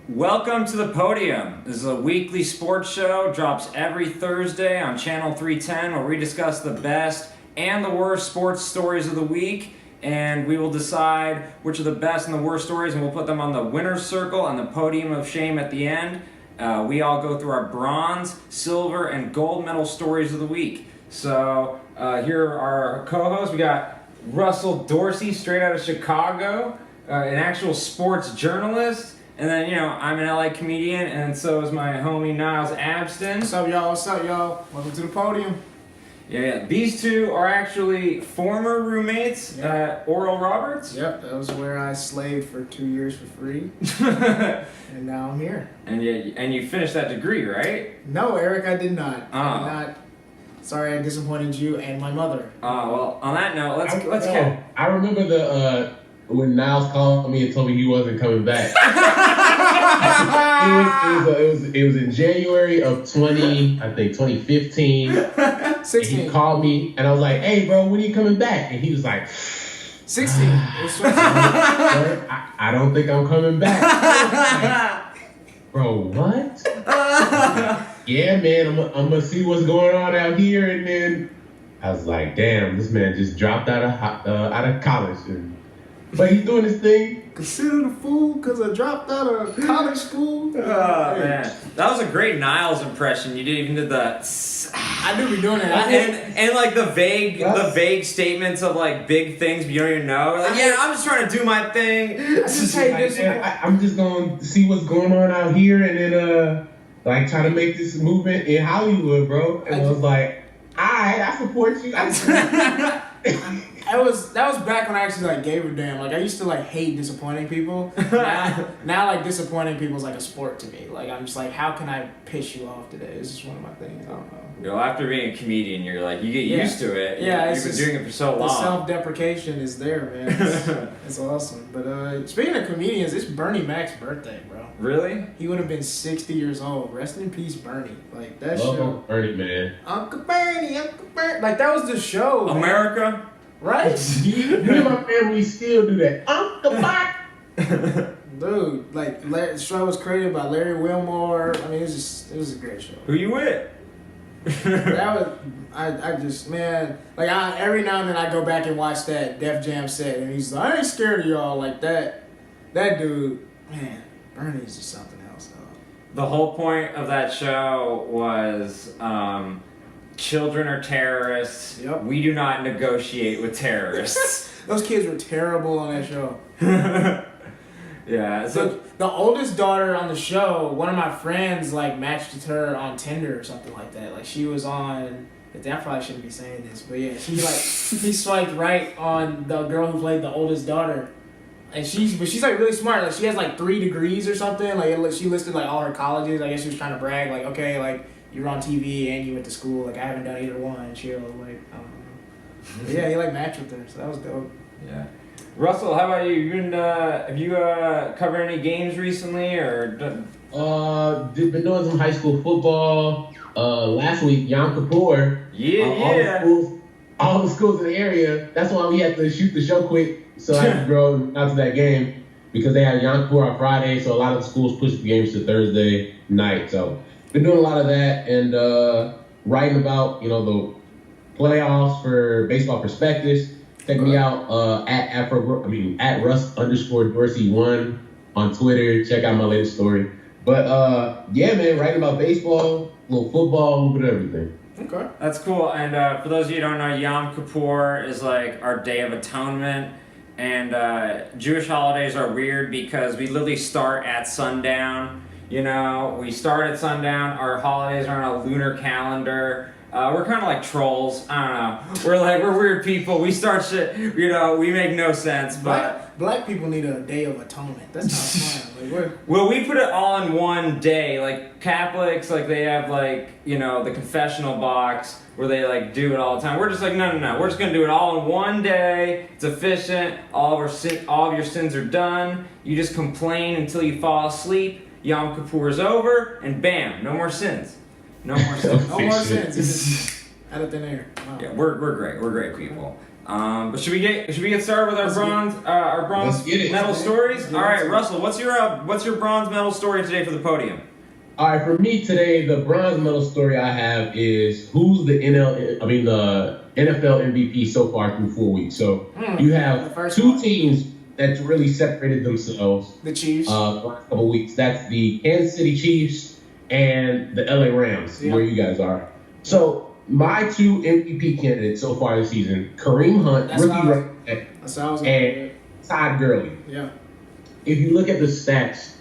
Welcome to the Podium. This is a weekly sports show, drops every Thursday on Channel 310, where we discuss the best and the worst sports stories of the week, and we will decide which are the best and the worst stories, and we'll put them on the winner's circle and the podium of shame at the end. We all go through our bronze, silver, and gold medal stories of the week. So here are our co-hosts. We got Russell Dorsey, straight out of Chicago, an actual sports journalist. And then, I'm an LA comedian, and so is my homie Niles Abston. What's up, y'all? What's up, y'all? Welcome to the Podium. Yeah. These two are actually former roommates at Oral Roberts. Yep, that was where I slaved for 2 years for free. And now I'm here. And you finished that degree, right? No, Eric, I did not. Oh. I did not. Sorry I disappointed you and my mother. Well, on that note, let's I remember when Niles called me and told me he wasn't coming back. it was in January of 2015. 16. He called me and I was like, "Hey, bro, when are you coming back?" And he was like, 16. I don't think I'm coming back. Like, bro, what? Yeah, man, I'm gonna see what's going on out here. And then I was like, damn, this man just dropped out of college. But he's doing his thing. Considered a fool because I dropped out of college school. Oh, man. That was a great Niles impression. You even did the... I do be doing it. And like the vague statements of like big things you don't even know. Like, I'm just trying to do my thing. I'm just going to see what's going on out here and then try to make this movement in Hollywood, bro. And I was like, alright, I support you. That was back when I actually gave a damn. I used to hate disappointing people. Now disappointing people is like a sport to me. I'm just how can I piss you off today? This is one of my things. I don't know. After being a comedian, you're you get used to it. Yeah, you've been doing it for so long. The self-deprecation is there, man. It's awesome. But speaking of comedians, it's Bernie Mac's birthday, bro. Really? He would have been 60 years old. Rest in peace, Bernie. That Love show. Bernie, man. Uncle Bernie. That was the show. America. Man. Right? Me and my family still do that. Uncle Bernie. Dude, the show was created by Larry Wilmore. I mean, it was a great show. Who you with? Every now and then I go back and watch that Def Jam set, and he's like, I ain't scared of y'all like that. That dude, man, Bernie's just something else, though. The whole point of that show was, children are terrorists. Yep. We do not negotiate with terrorists. Those kids were terrible on that show. Yeah. So the oldest daughter on the show, one of my friends matched with her on Tinder or something like that. She was on. I probably shouldn't be saying this, but yeah, he swiped right on the girl who played the oldest daughter, and she's really smart. She has 3 degrees or something. She listed all her colleges. I guess she was trying to brag. Okay, you're on TV and you went to school. I haven't done either one. And she'll I don't know. But yeah, he matched with her, so that was dope. Yeah. Russell, how about you? Have you covered any games recently or? Been doing some high school football. Last week, Yom Kippur. All the schools in the area. That's why we had to shoot the show quick so I could go out to that game because they had Yom Kippur on Friday. So a lot of the schools pushed the games to Thursday night. So been doing a lot of that and writing about the playoffs for Baseball Prospectus. Check me out at Russ_Dorsey1 on Twitter. Check out my latest story. But man, writing about baseball, a little football, a little bit of everything. Okay. That's cool. And for those of you who don't know, Yom Kippur is our Day of Atonement. And Jewish holidays are weird because we literally start at sundown. We start at sundown. Our holidays are on a lunar calendar. We're kind of like trolls. I don't know. We're weird people. We start shit. We make no sense. But black people need a Day of Atonement. That's not fun. Well, we put it all in one day. Catholics, they have the confessional box where they do it all the time. We're just no. We're just gonna do it all in one day. It's efficient. All of your sins are done. You just complain until you fall asleep. Yom Kippur is over, and bam, no more sins. No more sins. No more sins. It's just out of thin air. Wow. Yeah, we're great. We're great people. But should we get started with our bronze medal stories? All right, Russell, what's your bronze medal story today for the podium? All right, for me today, the bronze medal story I have is who's the NFL MVP so far through 4 weeks. So you have two teams that really separated themselves. The Chiefs. The last couple weeks. That's the Kansas City Chiefs and the LA Rams, where you guys are. So my two MVP candidates so far this season, Kareem Hunt, rookie, and Todd Gurley. Yeah. If you look at the stats,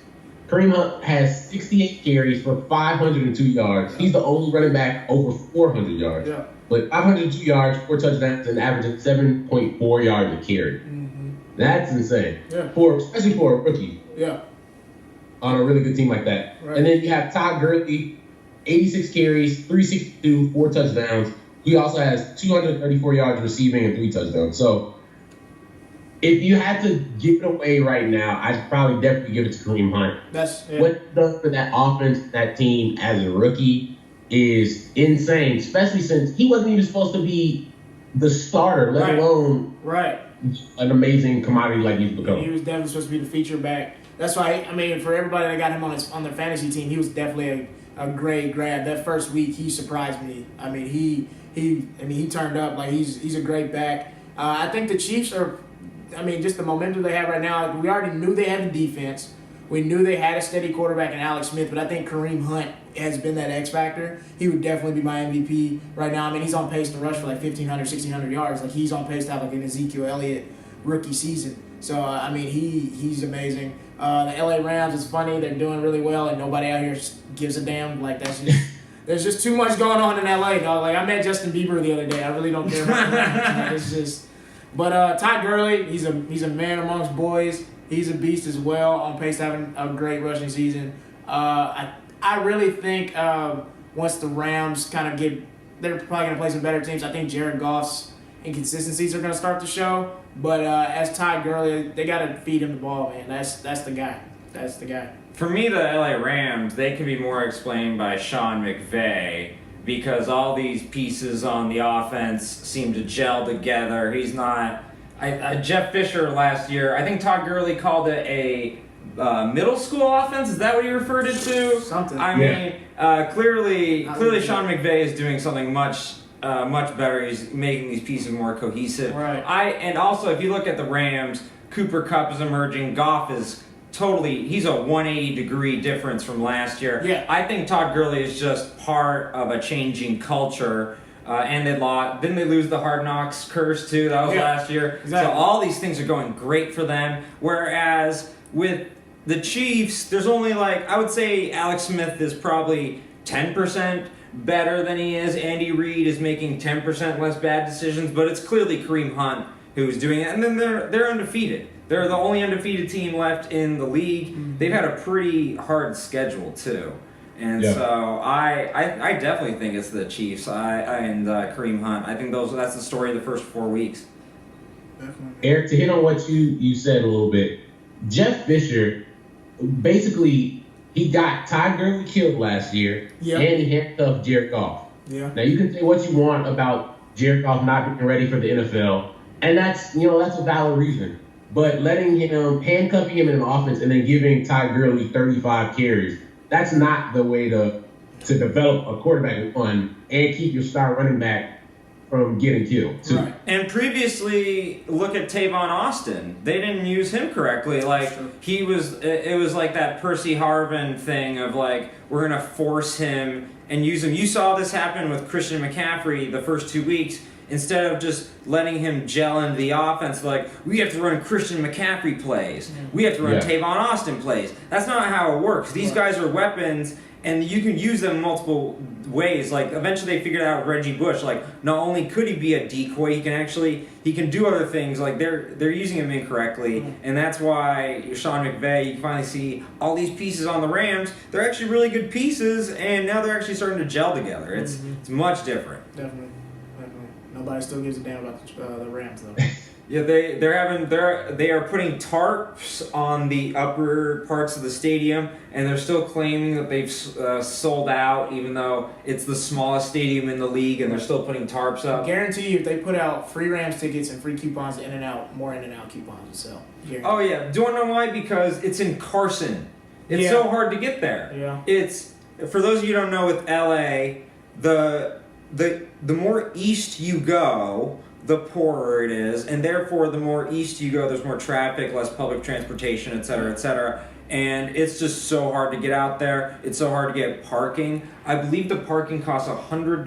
Kareem Hunt has 68 carries for 502 yards. He's the only running back over 400 yards. Yeah. But 502 yards, 4 touchdowns, and averaging 7.4 yards a carry. Mm-hmm. That's insane. Yeah. Especially for a rookie. Yeah. On a really good team like that. Right. And then you have Todd Gurley, 86 carries, 362, 4 touchdowns. He also has 234 yards receiving and 3 touchdowns. So if you had to give it away right now, I'd probably definitely give it to Kareem Hunt. What he does for that offense, that team as a rookie is insane, especially since he wasn't even supposed to be the starter, let alone an amazing commodity like he's become. He was definitely supposed to be the feature back. That's why, for everybody that got him on their fantasy team, he was definitely a great grab. That first week, he surprised me. He turned up. Like, he's a great back. I think the Chiefs are, just the momentum they have right now. We already knew they had the defense. We knew they had a steady quarterback in Alex Smith, but I think Kareem Hunt has been that X factor. He would definitely be my MVP right now. he's on pace to rush for like 1,500, 1,600 yards. Like, he's on pace to have like an Ezekiel Elliott rookie season. So, he's amazing. The LA Rams, it's funny. They're doing really well, and nobody out here gives a damn. Like, there's just too much going on in LA, dog. Like, I met Justin Bieber the other day. I really don't care about that. It's just... But Todd Gurley, he's a man amongst boys. He's a beast as well, on pace to having a great rushing season. I really think once the Rams kind of they're probably going to play some better teams. I think Jared Goff's inconsistencies are going to start to show. But as Todd Gurley, they got to feed him the ball, man. That's the guy. That's the guy. For me, the LA Rams, they can be more explained by Sean McVay, because all these pieces on the offense seem to gel together. He's not... Jeff Fisher last year, I think Todd Gurley called it a middle school offense. Is that what he referred it to? Something. Clearly Sean McVay is doing something much better. He's making these pieces more cohesive. Right. And also, if you look at the Rams, Cooper Kupp is emerging. Goff is he's a 180-degree difference from last year. Yeah. I think Todd Gurley is just part of a changing culture. And didn't they lose the Hard Knocks curse too? That was last year. Exactly. So all these things are going great for them. Whereas with the Chiefs, there's only I would say Alex Smith is probably 10% better than he is. Andy Reid is making 10% less bad decisions, but it's clearly Kareem Hunt who's doing it. And then they're undefeated. They're the only undefeated team left in the league. Mm-hmm. They've had a pretty hard schedule too. And so I definitely think it's the Chiefs and Kareem Hunt. I think that's the story of the first 4 weeks. Definitely. Eric, to hit on what you said a little bit, Jeff Fisher, basically, he got Todd Gurley killed last year, and he handcuffed Jared Goff. Yeah. Now, you can say what you want about Jared Goff not being ready for the NFL, and that's a valid reason. But handcuffing him in an offense and then giving Todd Gurley 35 carries, that's not the way to develop a quarterback and keep your star running back from getting killed. Right. And previously, look at Tavon Austin. They didn't use him correctly. It was like that Percy Harvin thing of we're going to force him and use him. You saw this happen with Christian McCaffrey the first 2 weeks. Instead of just letting him gel into the offense, we have to run Christian McCaffrey plays. We have to run Tavon Austin plays. That's not how it works. These guys are weapons, and you can use them multiple ways. Eventually they figured out Reggie Bush. Not only could he be a decoy, he can do other things. They're using him incorrectly, and that's why Sean McVay, you can finally see all these pieces on the Rams. They're actually really good pieces, and now they're actually starting to gel together. It's much different. Definitely. Nobody still gives a damn about the Rams, though. Yeah, they are putting tarps on the upper parts of the stadium, and they're still claiming that they've sold out, even though it's the smallest stadium in the league, and they're still putting tarps up. I guarantee you, if they put out free Rams tickets and free coupons more In-N-Out coupons would sell. Oh yeah, do you know why? Because it's in Carson. It's so hard to get there. Yeah. It's, for those of you who don't know, with LA, the more east you go, the poorer it is, and therefore the more east you go, there's more traffic, less public transportation, et cetera, et cetera. And it's just so hard to get out there. It's so hard to get parking. I believe the parking costs $100.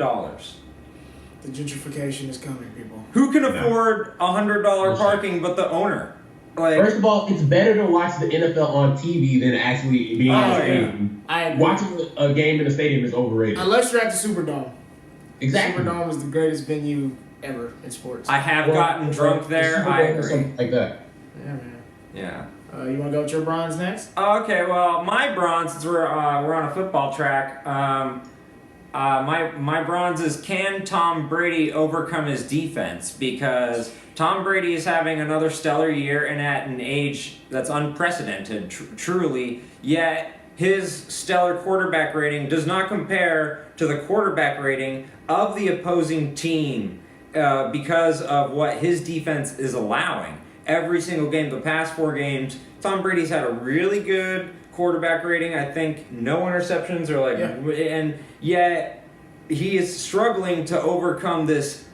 The gentrification is coming, people. Who can afford $100 parking but the owner? Like, first of all, it's better to watch the NFL on TV than actually being in the stadium. I agree. Watching a game in the stadium is overrated. Unless you're at the Superdome. Exactly. The Superdome is the greatest venue ever in sports. I have gotten drunk there. I agree. Something like that. Yeah, man. Yeah. You want to go with your bronze next? Okay, well, my bronze, since we're on a football track, my bronze is, can Tom Brady overcome his defense? Because Tom Brady is having another stellar year and at an age that's unprecedented, truly, yet his stellar quarterback rating does not compare to the quarterback rating of the opposing team because of what his defense is allowing. Every single game, the past 4 games, Tom Brady's had a really good quarterback rating. I think no interceptions or and yet he is struggling to overcome this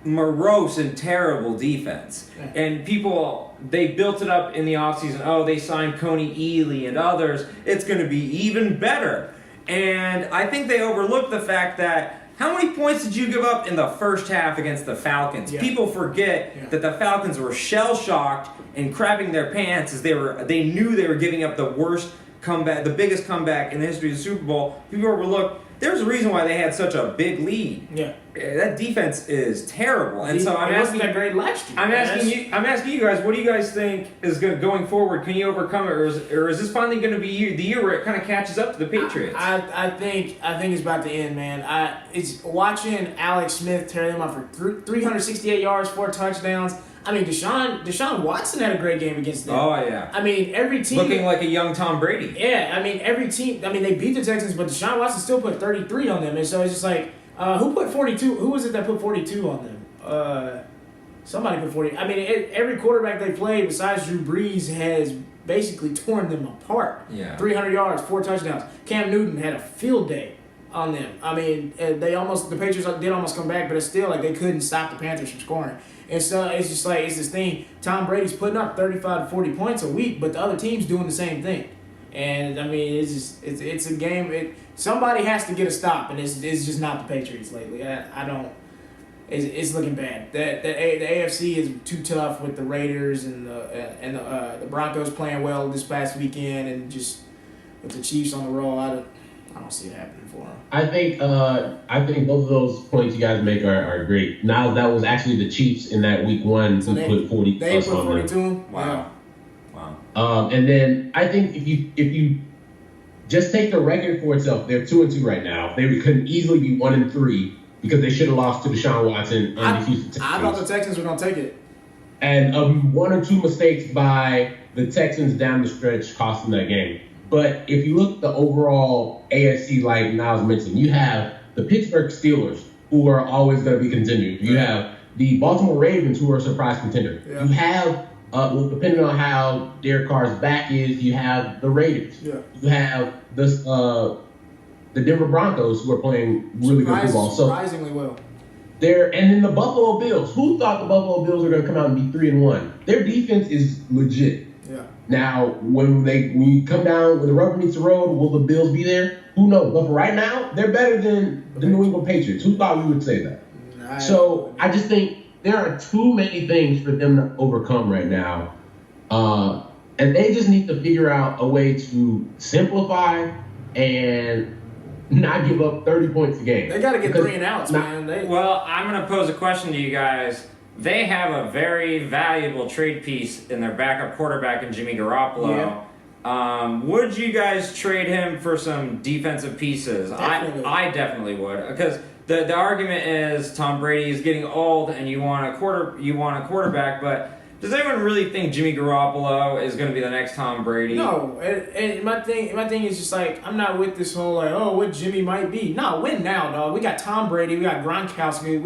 morose and terrible defense. Yeah. And people, they built it up in the offseason. Oh, they signed Coney Ealy and others. It's going to be even better. And I think they overlooked the fact that, how many points did you give up in the first half against the Falcons? Yeah. People forget that the Falcons were shell-shocked and crapping their pants as they knew they were giving up the worst comeback, the biggest comeback in the history of the Super Bowl. People overlooked. There's a reason why they had such a big lead. Yeah. That defense is terrible, and so I'm asking. Wasn't that great last year? I'm asking you guys. What do you guys think is going forward? Can you overcome it, or is this finally going to be the year where it kind of catches up to the Patriots? I think it's about to end, man. It's watching Alex Smith tear them up for 368 yards, 4 touchdowns. I mean, Deshaun Watson had a great game against them. Oh, yeah. I mean, every team... Looking like a young Tom Brady. Yeah, I mean, every team... I mean, they beat the Texans, but Deshaun Watson still put 33 on them. And so it's just like, who put 42? Who was it that put 42 on them? Somebody put 40. I mean, every quarterback they played besides Drew Brees has basically torn them apart. Yeah. 300 yards, 4 touchdowns. Cam Newton had a field day on them. I mean, the Patriots did almost come back, but it's still like they couldn't stop the Panthers from scoring. And so it's just like, it's this thing. Tom Brady's putting up 35 to 40 points a week, but the other team's doing the same thing. And I mean, it's a game. Somebody has to get a stop, and it's just not the Patriots lately. I don't. It's looking bad. The AFC is too tough with the Raiders and the Broncos playing well this past weekend, and just with the Chiefs on the roll. I don't see it happening for them. I think both of those points you guys make are great. Now that was actually the Chiefs in that week 1 who put 40 they plus put on 42 them. Wow. And then I think if you just take the record for itself, they're 2-2 right now. They could easily be 1-3 because they should have lost to Deshaun Watson and the Houston Texans. I thought the Texans were gonna take it. And 1 or 2 mistakes by the Texans down the stretch cost them that game. But if you look at the overall AFC, like Niles mentioned, you have the Pittsburgh Steelers, who are always going to be contenders. You have the Baltimore Ravens, who are a surprise contender. Yeah. You have, depending on how Derek Carr's back is, you have the Raiders. Yeah. You have the Denver Broncos, who are playing really good football. So surprisingly well. And then the Buffalo Bills. Who thought the Buffalo Bills were going to come out and be 3-1? Their defense is legit. Yeah. Now, when you come down, when the rubber meets the road, will the Bills be there? Who knows? But for right now, they're better than the New England Patriots. Who thought we would say that? So I just think there are too many things for them to overcome right now. And they just need to figure out a way to simplify and not give up 30 points a game. They got to get 3 and outs, man. Well, I'm going to pose a question to you guys. They have a very valuable trade piece in their backup quarterback in Jimmy Garoppolo. Yeah. Would you guys trade him for some defensive pieces? Definitely. I definitely would, because the argument is Tom Brady is getting old, and you want a quarterback, but. Does anyone really think Jimmy Garoppolo is going to be the next Tom Brady? No, and my thing is just like I'm not with this whole like what Jimmy might be. No, win now, dog. We got Tom Brady, we got Gronkowski,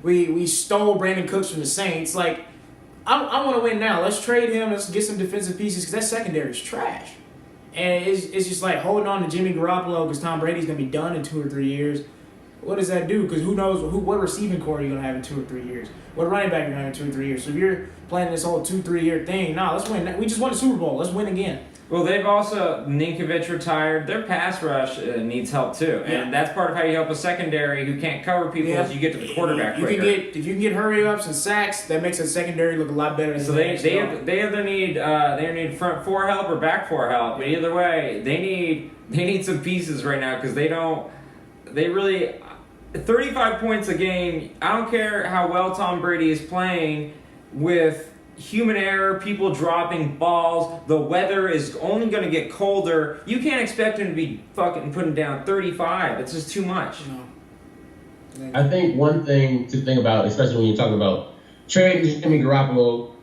we stole Brandon Cooks from the Saints. Like I want to win now. Let's trade him. Let's get some defensive pieces because that secondary is trash. And it's just like holding on to Jimmy Garoppolo because Tom Brady's going to be done in 2 or 3 years. What does that do? Because who knows what receiving core you're going to have in 2 or 3 years? What running back you're going to have in 2 or 3 years? So if you're playing this whole 2-3 year thing, let's win. We just won the Super Bowl. Let's win again. Well, they've also Ninkovich retired. Their pass rush needs help too, and that's part of how you help a secondary who can't cover people is you get to the quarterback quicker. If you can get hurry ups and sacks, that makes a secondary look a lot better. So they either need front four help or back four help. But either way, they need some pieces right now because they really 35 points a game. I don't care how well Tom Brady is playing with. Human error, people dropping balls, the weather is only going to get colder. You can't expect him to be fucking putting down 35. It's just too much. No. I think one thing to think about, especially when you're talking about trading Jimmy Garoppolo,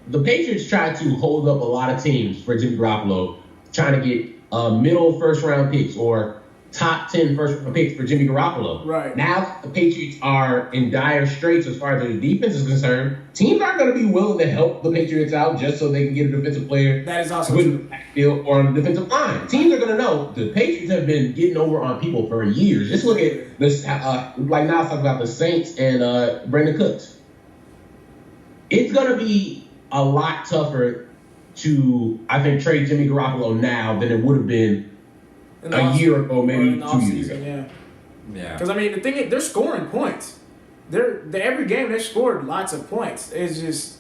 the Patriots tried to hold up a lot of teams for Jimmy Garoppolo, trying to get middle first-round picks or top 10 first-round picks for Jimmy Garoppolo. Right. Now the Patriots are in dire straits as far as their defense is concerned. Teams aren't going to be willing to help the Patriots out just so they can get a defensive player. That is also true. Or on the defensive line. Teams are going to know the Patriots have been getting over on people for years. Just look at this, like Niles talking about the Saints and Brandon Cooks. It's going to be a lot tougher to, I think, trade Jimmy Garoppolo now than it would have been a year ago, maybe 2 years ago. Yeah. Because, I mean, the thing is, they're scoring points. Every game, they scored lots of points. It's just,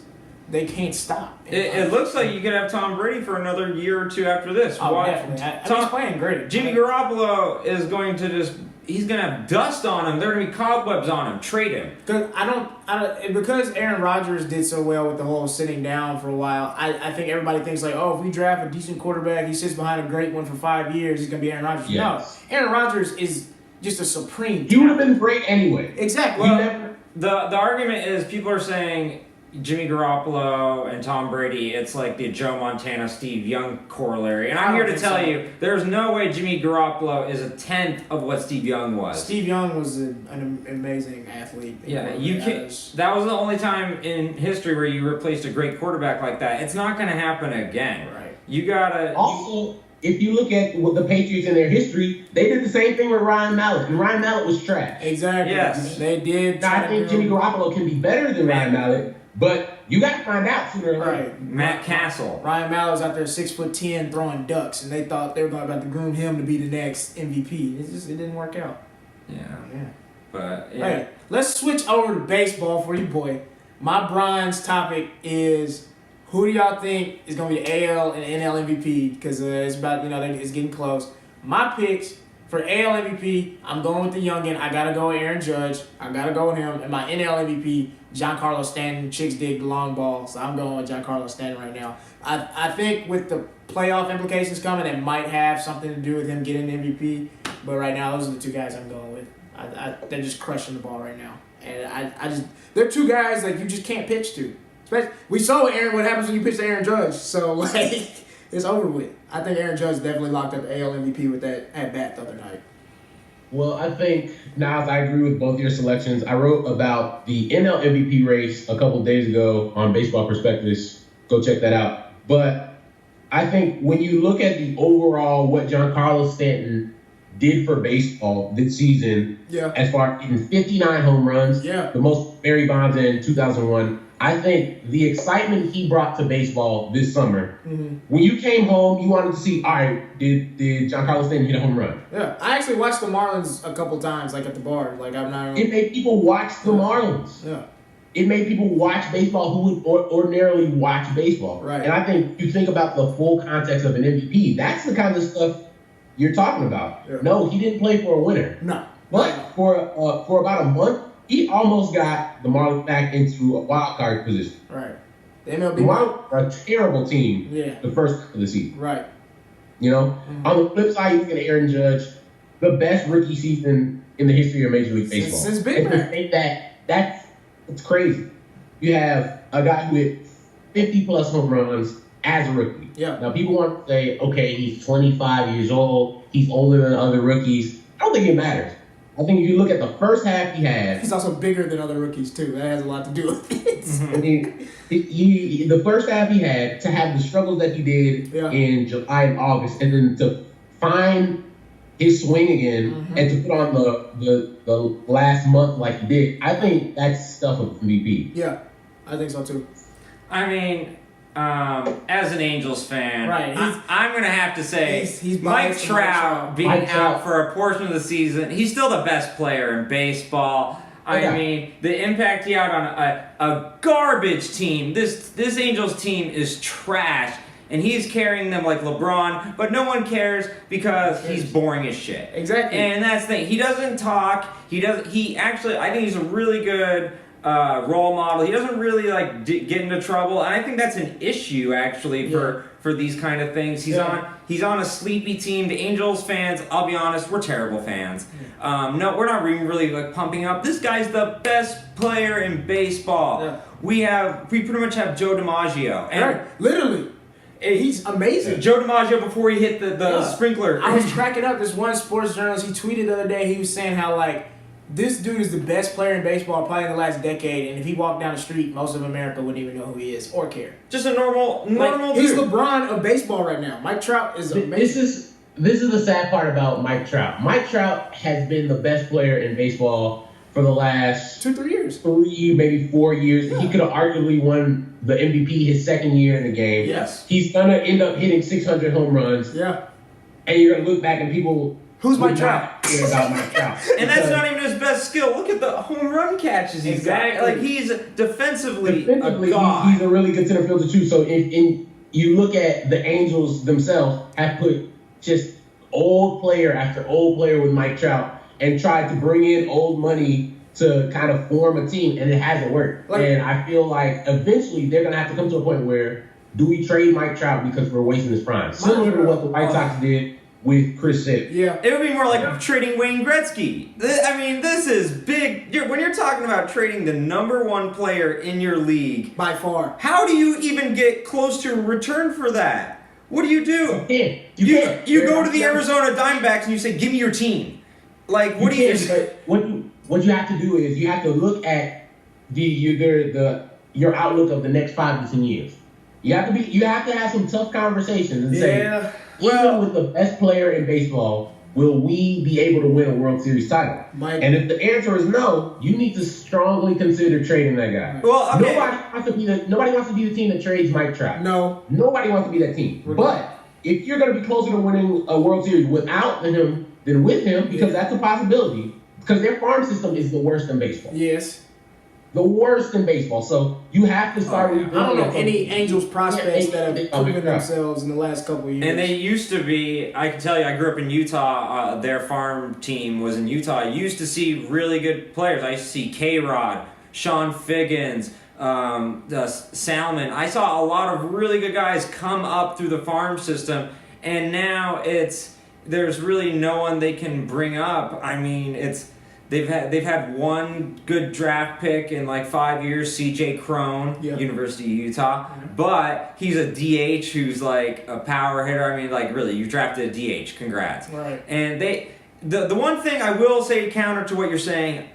they can't stop. It looks like you could have Tom Brady for another year or two after this. Oh, definitely. He's playing great. Jimmy Garoppolo is going to he's going to have dust on him. There are going to be cobwebs on him. Trade him. Because Aaron Rodgers did so well with the whole sitting down for a while, I think everybody thinks like, if we draft a decent quarterback, he sits behind a great one for 5 years, he's going to be Aaron Rodgers. Yes. No, Aaron Rodgers is just a supreme He would have been great anyway. Exactly. Well, the argument is people are saying Jimmy Garoppolo and Tom Brady, it's like the Joe Montana, Steve Young corollary. And I'm here to tell you, there's no way Jimmy Garoppolo is a tenth of what Steve Young was. Steve Young was an amazing athlete. Yeah, you can. That was the only time in history where you replaced a great quarterback like that. It's not going to happen again. Right. You gotta. Also, if you look at what the Patriots in their history, they did the same thing with Ryan Mallett, and Ryan Mallett was trash. Exactly. Yes. They did. Now, I think Jimmy Garoppolo can be better than Ryan Mallett, but you got to find out sooner or later. Right. Matt Castle. Ryan Mallo's out there 6'10" throwing ducks, and they thought they were about to groom him to be the next MVP. It didn't work out. Yeah. Yeah. But yeah. Hey, let's switch over to baseball for you, boy. My Brian's topic is who do y'all think is going to be the AL and NL MVP? Because it's about, it's getting close. My picks for AL MVP, I'm going with the youngin. I got to go with Aaron Judge. I got to go with him. And my NL MVP, Giancarlo Stanton. Chicks dig the long ball, so I'm going with Giancarlo Stanton right now. I think with the playoff implications coming, it might have something to do with him getting the MVP. But right now, those are the two guys I'm going with. They're just crushing the ball right now. And they're two guys that you just can't pitch to. We saw what happens when you pitch to Aaron Judge. So, it's over with. I think Aaron Judge definitely locked up the AL MVP with that at-bat the other night. Well, I think, Niles, I agree with both your selections. I wrote about the NL MVP race a couple days ago on Baseball Prospectus. Go check that out. But I think when you look at the overall what Giancarlo Stanton did for baseball this season, as far as getting 59 home runs, the most Barry Bonds in 2001, I think the excitement he brought to baseball this summer, when you came home, you wanted to see, all right, did Giancarlo Stanton hit a home run? Yeah, I actually watched the Marlins a couple times, at the bar. It made people watch the Marlins. Yeah. It made people watch baseball who would ordinarily watch baseball. Right. And I think you think about the full context of an MVP, that's the kind of stuff you're talking about. Yeah. No, he didn't play for a winner. No. But for about a month, he almost got the Marlins back into a wild card position. Right. The The MLB. Marlins are a terrible team the first half of the season. Right. On the flip side, you look at Aaron Judge, the best rookie season in the history of Major League Baseball. Since Big And to Man. think that's crazy. You have a guy who hit 50 plus home runs as a rookie. Yeah. Now people want to say, okay, he's 25 years old, he's older than other rookies. I don't think it matters. I think if you look at the first half he had, He's also bigger than other rookies too. That has a lot to do with it. I mean, the first half he had, to have the struggles that he did in July and August, and then to find his swing again and to put on the last month like he did, I think that's stuff of MVP. Yeah, I think so too. I mean, as an Angels fan, Right, I'm going to have to say he's Mike biased to Mike Trout Trout. being Mike Trout. out for a portion of the season, he's still the best player in baseball. I mean, the impact he had on a garbage team. This Angels team is trash, and he's carrying them like LeBron, but no one cares because he's boring as shit. Exactly. And that's the thing. He doesn't talk. He actually, I think he's a really good role model. He doesn't really like get into trouble, and I think that's an issue actually for these kind of things. He's on a sleepy team. The Angels fans, I'll be honest, we're terrible fans. No, we're not really like pumping up. This guy's the best player in baseball. Yeah. We pretty much have Joe DiMaggio, and Right, literally. He's amazing. Joe DiMaggio before he hit the sprinkler. I was cracking up. This one sports journalist, he tweeted the other day, he was saying how, like, this dude is the best player in baseball probably in the last decade, and if he walked down the street, most of America wouldn't even know who he is or care. Just a normal Like, dude. he's LeBron of baseball right now. Mike Trout is amazing. This is the sad part about Mike Trout. Mike Trout has been the best player in baseball for the last 2-3 years. 3, maybe 4 years. He could have arguably won the MVP his second year in the game. Yes. He's gonna end up hitting 600 home runs. Yeah. And you're gonna look back and people Who's Mike would Trout? not care about Mike Trout. And that's not even his best skill. Look at the home run catches he's got. Like, he's defensively a god. He's a really good center fielder too. So if you look at the Angels themselves have put just old player after old player with Mike Trout and tried to bring in old money to kind of form a team, and it hasn't worked. And I feel like eventually they're gonna have to come to a point where, do we trade Mike Trout because we're wasting his prime? Similar to what the White Sox did with Chris Sale. Yeah. It would be more like trading Wayne Gretzky. I mean, this is big. When you're talking about trading the number one player in your league, By far. how do you even get close to a return for that? What do? You can't. You go to the Arizona Diamondbacks and you say, "Give me your team." Like, what do you? What you have to do is you have to look at your outlook of the next 5 to 10 years. You have to have some tough conversations and say, even with the best player in baseball, will we be able to win a World Series title? And if the answer is no, you need to strongly consider trading that guy. Well, okay. Nobody wants to be the team that trades Mike Trout. No. Nobody wants to be that team. But if you're going to be closer to winning a World Series without him than with him, because that's a possibility, because their farm system is the worst in baseball. Yes. The worst in baseball. So you have to start rebuilding. I don't know any Angels prospects that have proven themselves in the last couple of years. And they used to be, I can tell you, I grew up in Utah. Their farm team was in Utah. I used to see really good players. I used to see K-Rod, Sean Figgins, Salmon. I saw a lot of really good guys come up through the farm system, and now there's really no one they can bring up. I mean, they've had one good draft pick in like 5 years, C.J. Crone, University of Utah, but he's a DH who's like a power hitter. I mean, like, really, you drafted a DH. Congrats. Right. And the one thing I will say counter to what you're saying,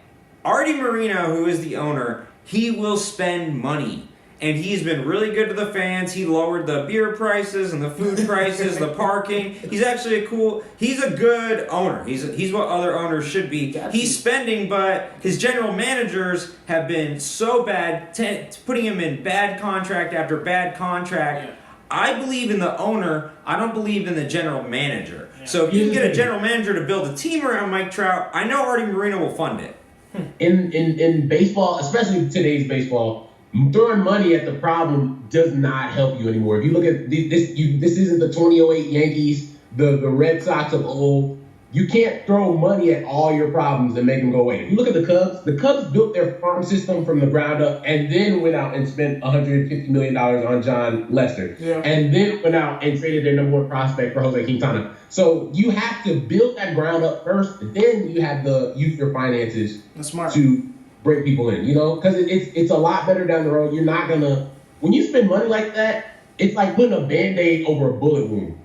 Artie Moreno, who is the owner, he will spend money. And he's been really good to the fans. He lowered the beer prices and the food prices, the parking. He's actually he's a good owner. He's what other owners should be. He's spending, but his general managers have been so bad, putting him in bad contract after bad contract. Yeah. I believe in the owner. I don't believe in the general manager. Yeah. So if you can get a general manager to build a team around Mike Trout, I know Artie Moreno will fund it. In baseball, especially today's baseball, throwing money at the problem does not help you anymore. If you look at this isn't the 2008 Yankees, the Red Sox of old. you can't throw money at all your problems and make them go away. If you look at the Cubs built their farm system from the ground up and then went out and spent $150 million on John Lester. Yeah. And then went out and traded their number one prospect for Jose Quintana. So you have to build that ground up first, then you have to use your finances to bring people in, because it's a lot better down the road. You're not gonna, when you spend money like that, it's like putting a Band-Aid over a bullet wound.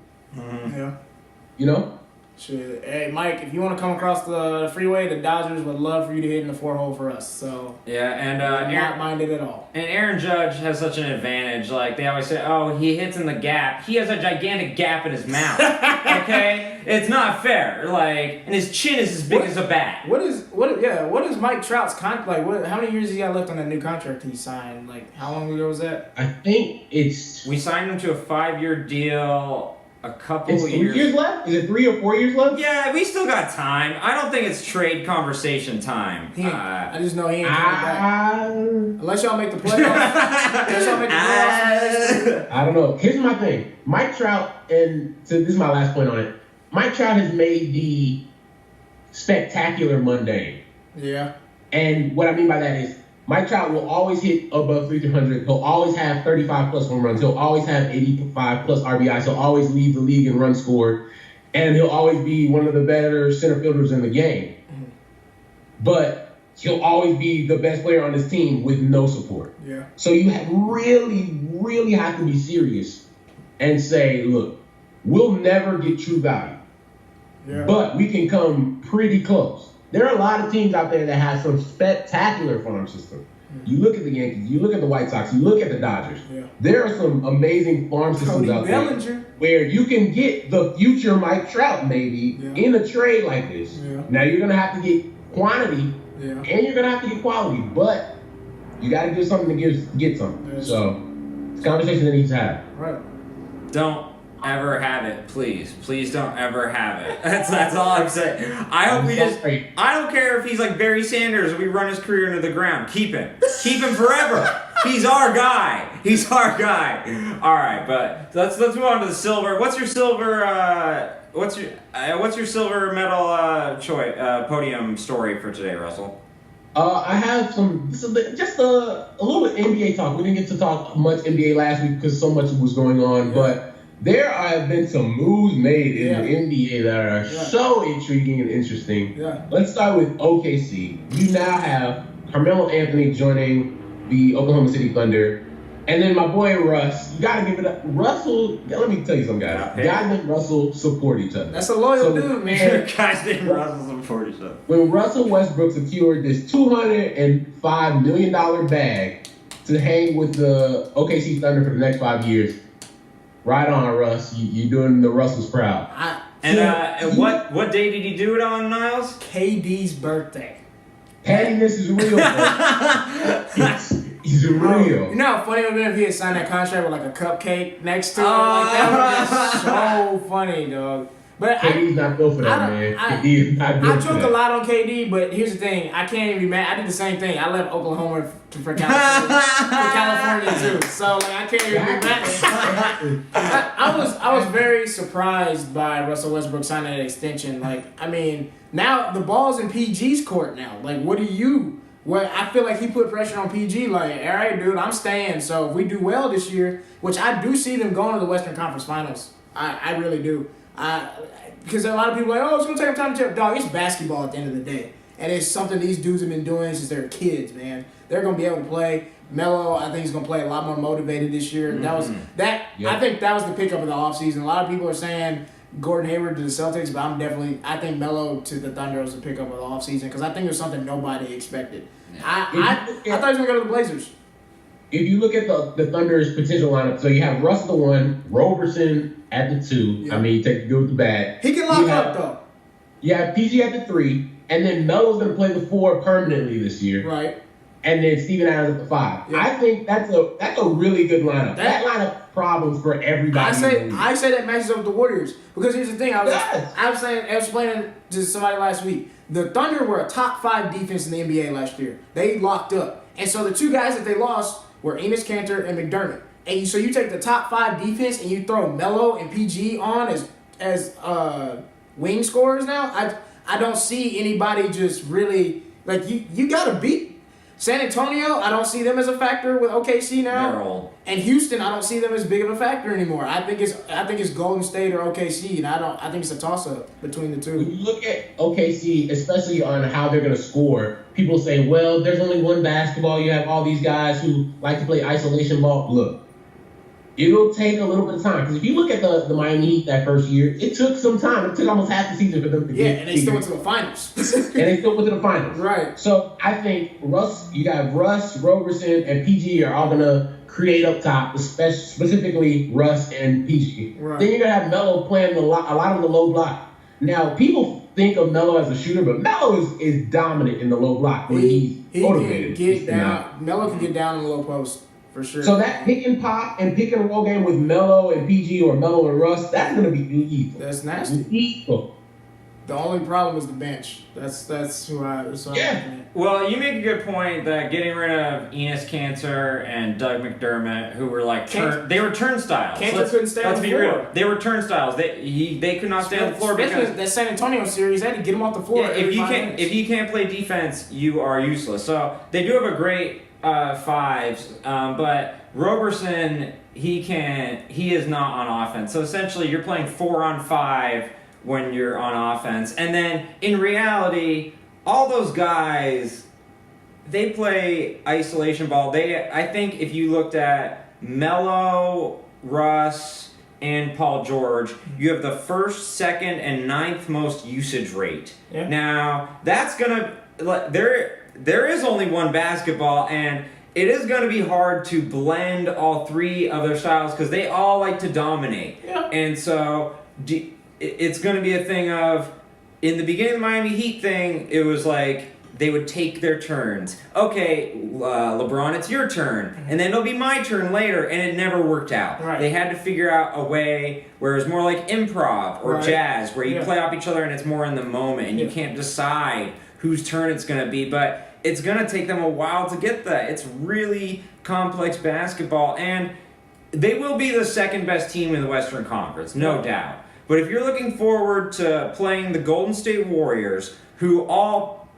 Yeah. Shit. Hey, Mike, if you want to come across the freeway, the Dodgers would love for you to hit in the 4-hole for us. So yeah, and not minded at all. And Aaron Judge has such an advantage. Like they always say, oh, he hits in the gap. He has a gigantic gap in his mouth. Okay, it's not fair. Like, and his chin is as big as a bat. What is Mike Trout's contract? Like, how many years he got left on that new contract he signed? Like, how long ago was that? I think we signed him to a 5-year deal. A couple it's of 3 years. years left? Is it 3 or 4 years left? Yeah, we still got time. I don't think it's trade conversation time. I just know he ain't coming back. Unless y'all make the playoffs. I don't know. Here's my thing. Mike Trout, and so this is my last point on it. Mike Trout has made the spectacular mundane. Yeah. And what I mean by that is Mike Trout will always hit above 300. He'll always have 35 plus home runs. He'll always have 85 plus RBIs. He'll always lead the league in runs scored. And he'll always be one of the better center fielders in the game. But he'll always be the best player on his team with no support. Yeah. So you really have to be serious and say, look, we'll never get true value. Yeah. But we can come pretty close. There are a lot of teams out there that have some spectacular farm system. You look at the Yankees, you look at the White Sox, you look at the Dodgers. Yeah. There are some amazing farm systems out there where you can get the future Mike Trout maybe in a trade like this. Yeah. Now you're going to have to get quantity and you're going to have to get quality, but you got to do something to get something. Yeah. So it's a conversation that needs to happen. Right. Don't ever have it, please. Please don't ever have it. That's all I'm saying. I hope I don't care if he's like Barry Sanders and we run his career into the ground. Keep him. Keep him forever. He's our guy. He's our guy. All right, but let's move on to the silver. What's your silver what's your silver medal podium story for today, Russell? I have just a little bit NBA talk. We didn't get to talk much NBA last week because so much was going on, but there have been some moves made in the NBA that are so intriguing and interesting. Yeah. Let's start with OKC. You now have Carmelo Anthony joining the Oklahoma City Thunder. And then my boy Russ, you got to give it up. Russell, let me tell you something, guys. Guys named Russell support each other. That's a loyal dude, man. Guys named Russell support each other. When Russell Westbrook secured this $205 million bag to hang with the OKC Thunder for the next 5 years, right on, Russ. You're doing the Russells proud. And what day did he do it on, Niles? KD's birthday. Pettiness is real, bro. He's real. You know how funny it would have been if he had signed that contract with like a cupcake next to him? Like, that would have been so funny, dog. But KD's not built for that, man. KD is not built for that. I joke a lot on KD, but here's the thing. I can't even be mad. I did the same thing. I left Oklahoma for California too. So like, I can't even be mad. I was very surprised by Russell Westbrook signing that extension. Like, I mean, now the ball's in PG's court now. Like, I feel like he put pressure on PG, like, all right, dude, I'm staying. So if we do well this year, which I do see them going to the Western Conference Finals. I really do. Because a lot of people are like, oh, it's going to take time to check. Dog, it's basketball at the end of the day. And it's something these dudes have been doing since they're kids, man. They're going to be able to play. Melo, I think he's going to play a lot more motivated this year. Mm-hmm. I think that was the pickup of the offseason. A lot of people are saying Gordon Hayward to the Celtics, but I think Melo to the Thunder was the pickup of the offseason because I think it was something nobody expected. Yeah. I thought he was going to go to the Blazers. If you look at the Thunder's potential lineup, so you have Russ the 1, Roberson at the 2. Yeah. I mean, take the good with the bad. He can lock up, though. You have PG at the 3, and then Melo's going to play the 4 permanently this year. Right. And then Steven Adams at the 5. Yeah. I think that's a really good lineup. That lineup problems for everybody. I say that matches up with the Warriors because here's the thing. I was explaining to somebody last week. The Thunder were a top 5 defense in the NBA last year. They locked up, and so the 2 guys that they lost were Enes Kanter and McDermott. And so you take the top 5 defense and you throw Melo and PG on as wing scorers now. I don't see anybody just really like you got to beat San Antonio. I don't see them as a factor with OKC now. They're old. And Houston, I don't see them as big of a factor anymore. I think it's Golden State or OKC, and I think it's a toss up between the two. When you look at OKC, especially on how they're going to score, people say, well, there's only one basketball. You have all these guys who like to play isolation ball. Look, it'll take a little bit of time. Because if you look at the Miami Heat that first year, it took some time. It took almost half the season for them to get. And they still went to the finals. And they still went to the finals. Right. So I think you got Russ, Roberson, and PG are all going to create up top, specifically Russ and PG. Right. Then you're going to have Melo playing a lot of the low block. Now, people think of Melo as a shooter, but Melo is dominant in the low block when he's motivated. Can get down. Melo can get down in the low post. For sure. So that pick and pop and pick and roll game with Melo and PG or Melo and Russ, that's going to be lethal. That's nasty. Lethal. The only problem is the bench. That's who I. Well, you make a good point that getting rid of Enes Kanter and Doug McDermott, who were like they were turnstiles. Kanter couldn't stay on the floor. Real. They were turnstiles. They could not stay on the floor because that San Antonio series, they had to get them off the floor. Yeah, if you can't play defense, you are useless. So they do have a great fives, but Roberson he is not on offense. So essentially, you're playing 4-on-5 when you're on offense, and then in reality, all those guys they play isolation ball. I think if you looked at Melo, Russ, and Paul George, you have the first, second, and ninth most usage rate. Yeah. Now that's gonna there is only one basketball, and it is going to be hard to blend all three of their styles because they all like to dominate. Yeah. And so it's going to be a thing of, in the beginning of the Miami Heat thing, it was like they would take their turns. Okay, LeBron, it's your turn. And then it'll be my turn later, and it never worked out. Right. They had to figure out a way where it was more like improv or jazz, where you play off each other and it's more in the moment, and you can't decide whose turn it's going to be. But it's going to take them a while to get that. It's really complex basketball, and they will be the second best team in the Western Conference, no doubt. But if you're looking forward to playing the Golden State Warriors, who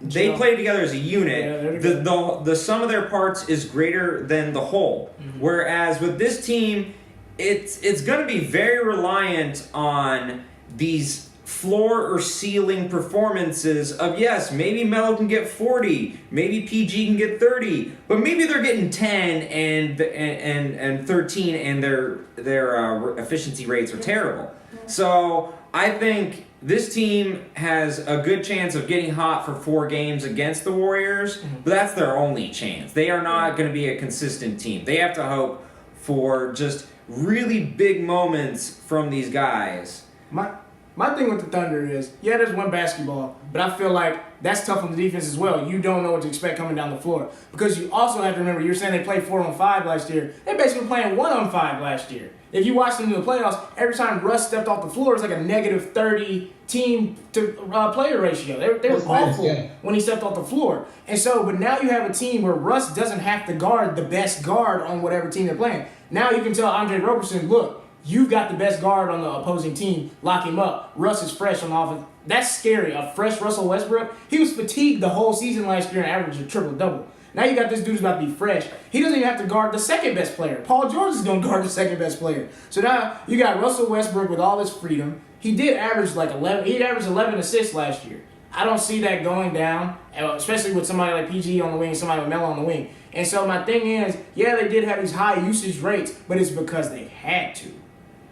they play together as a unit, the sum of their parts is greater than the whole. Mm-hmm. Whereas with this team, it's going to be very reliant on these floor or ceiling performances of, yes, maybe Melo can get 40, maybe PG can get 30, but maybe they're getting 10 and 13 and their efficiency rates are terrible. So I think this team has a good chance of getting hot for 4 games against the Warriors, but that's their only chance. They are not going to be a consistent team. They have to hope for just really big moments from these guys. My thing with the Thunder is, there's one basketball, but I feel like that's tough on the defense as well. You don't know what to expect coming down the floor. Because you also have to remember, you're saying they played 4-on-5 last year. They basically playing 1-on-5 last year. If you watch them in the playoffs, every time Russ stepped off the floor, it was like a negative 30 team to player ratio. They were awful when he stepped off the floor. And so, but now you have a team where Russ doesn't have to guard the best guard on whatever team they're playing. Now you can tell Andre Roberson, look, you've got the best guard on the opposing team. Lock him up. Russ is fresh on offense. That's scary. A fresh Russell Westbrook. He was fatigued the whole season last year and averaged a triple-double. Now you got this dude who's about to be fresh. He doesn't even have to guard the second best player. Paul George is going to guard the second best player. So now you got Russell Westbrook with all his freedom. He did average like 11. He averaged 11 assists last year. I don't see that going down, especially with somebody like PG on the wing, somebody with Melo on the wing. And so my thing is, they did have these high usage rates, but it's because they had to.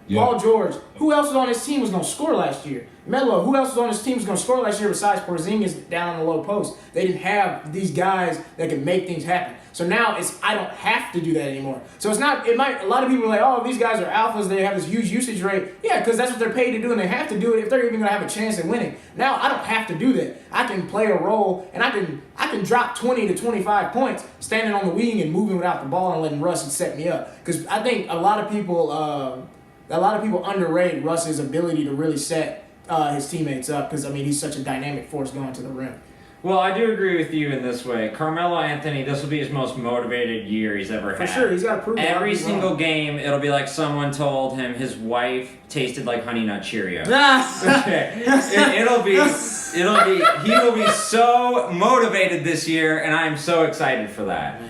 Yeah. Paul George, who else was on his team was going to score last year? Melo, who else was on his team was going to score last year besides Porzingis down on the low post? They didn't have these guys that can make things happen. So now I don't have to do that anymore. So it's not, a lot of people are like, oh, these guys are alphas, they have this huge usage rate. Yeah, because that's what they're paid to do, and they have to do it if they're even going to have a chance at winning. Now I don't have to do that. I can play a role, and I can drop 20 to 25 points standing on the wing and moving without the ball and letting Russ set me up. Because I think a lot of people underrate Russ's ability to really set his teammates up because, he's such a dynamic force going to the rim. Well, I do agree with you in this way. Carmelo Anthony, this will be his most motivated year he's ever had. For sure, he's got to prove it. Every single game, it'll be like someone told him his wife tasted like Honey Nut Cheerios. Okay, he will be so motivated this year, and I'm so excited for that.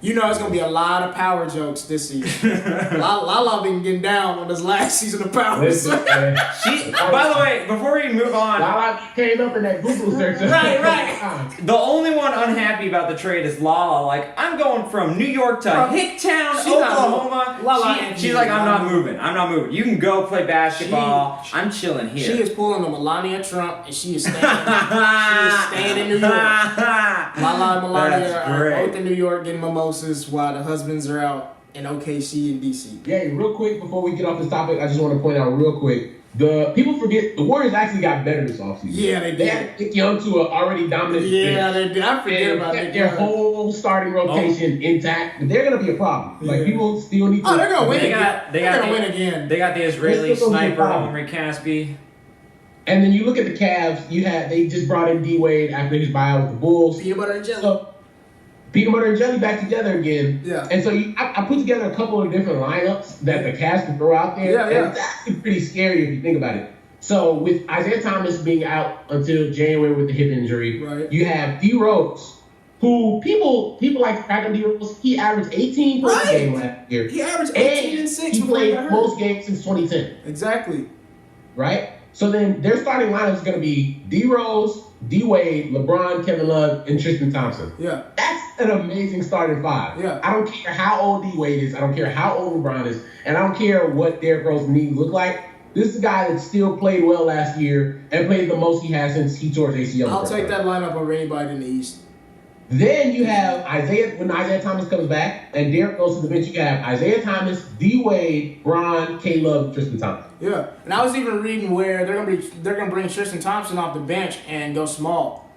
You know, it's gonna be a lot of power jokes this season. Lala been getting down on this last season of Power. By the way, before we move on, Lala came up in that Google search. Right. The only one unhappy about the trade is Lala. Like, I'm going from New York to Hicktown, Oklahoma. She's like, I'm not moving. You can go play basketball. I'm chilling here. She is pulling a Melania Trump, and she is staying. She is staying in New York. Lala and Melania are both in New York getting mimosas while the husbands are out in OKC and DC. Yeah, real quick before we get off this topic, I just want to point out real quick. People forget the Warriors actually got better this offseason. Yeah, they did. They had Nick Young to an already dominant bench. They did. I forget about that. Their whole starting rotation intact. But they're going to be a problem. Yeah. Like, people still need to... Oh, they're going to win again. They're going to win again. They got the Israeli sniper, Omri Caspi. And then you look at the Cavs, they just brought in D-Wade after his buyout with the Bulls. Peanut butter and jelly. Peanut butter and jelly back together again. Yeah. And so I put together a couple of different lineups that the Cavs can throw out there. Yeah. And it's actually pretty scary if you think about it. So with Isaiah Thomas being out until January with the hip injury, you have D Rose, who people like to crack on D Rose. He averaged 18 points a game last year. He averaged 18 and 6. He played most games since 2010. Exactly. Right? So then their starting lineup is going to be D Rose, D Wade, LeBron, Kevin Love, and Tristan Thompson. Yeah. That's an amazing starting five. Yeah. I don't care how old D Wade is. I don't care how old LeBron is. And I don't care what Derrick Rose's knees look like. This is a guy that still played well last year and played the most he has since he tore his ACL. I'll take that lineup over anybody in the East. Then you have when Isaiah Thomas comes back and Derrick goes to the bench, you have Isaiah Thomas, D Wade, Bron, K Love, Tristan Thompson. Yeah, and I was even reading where they're gonna bring Tristan Thompson off the bench and go small.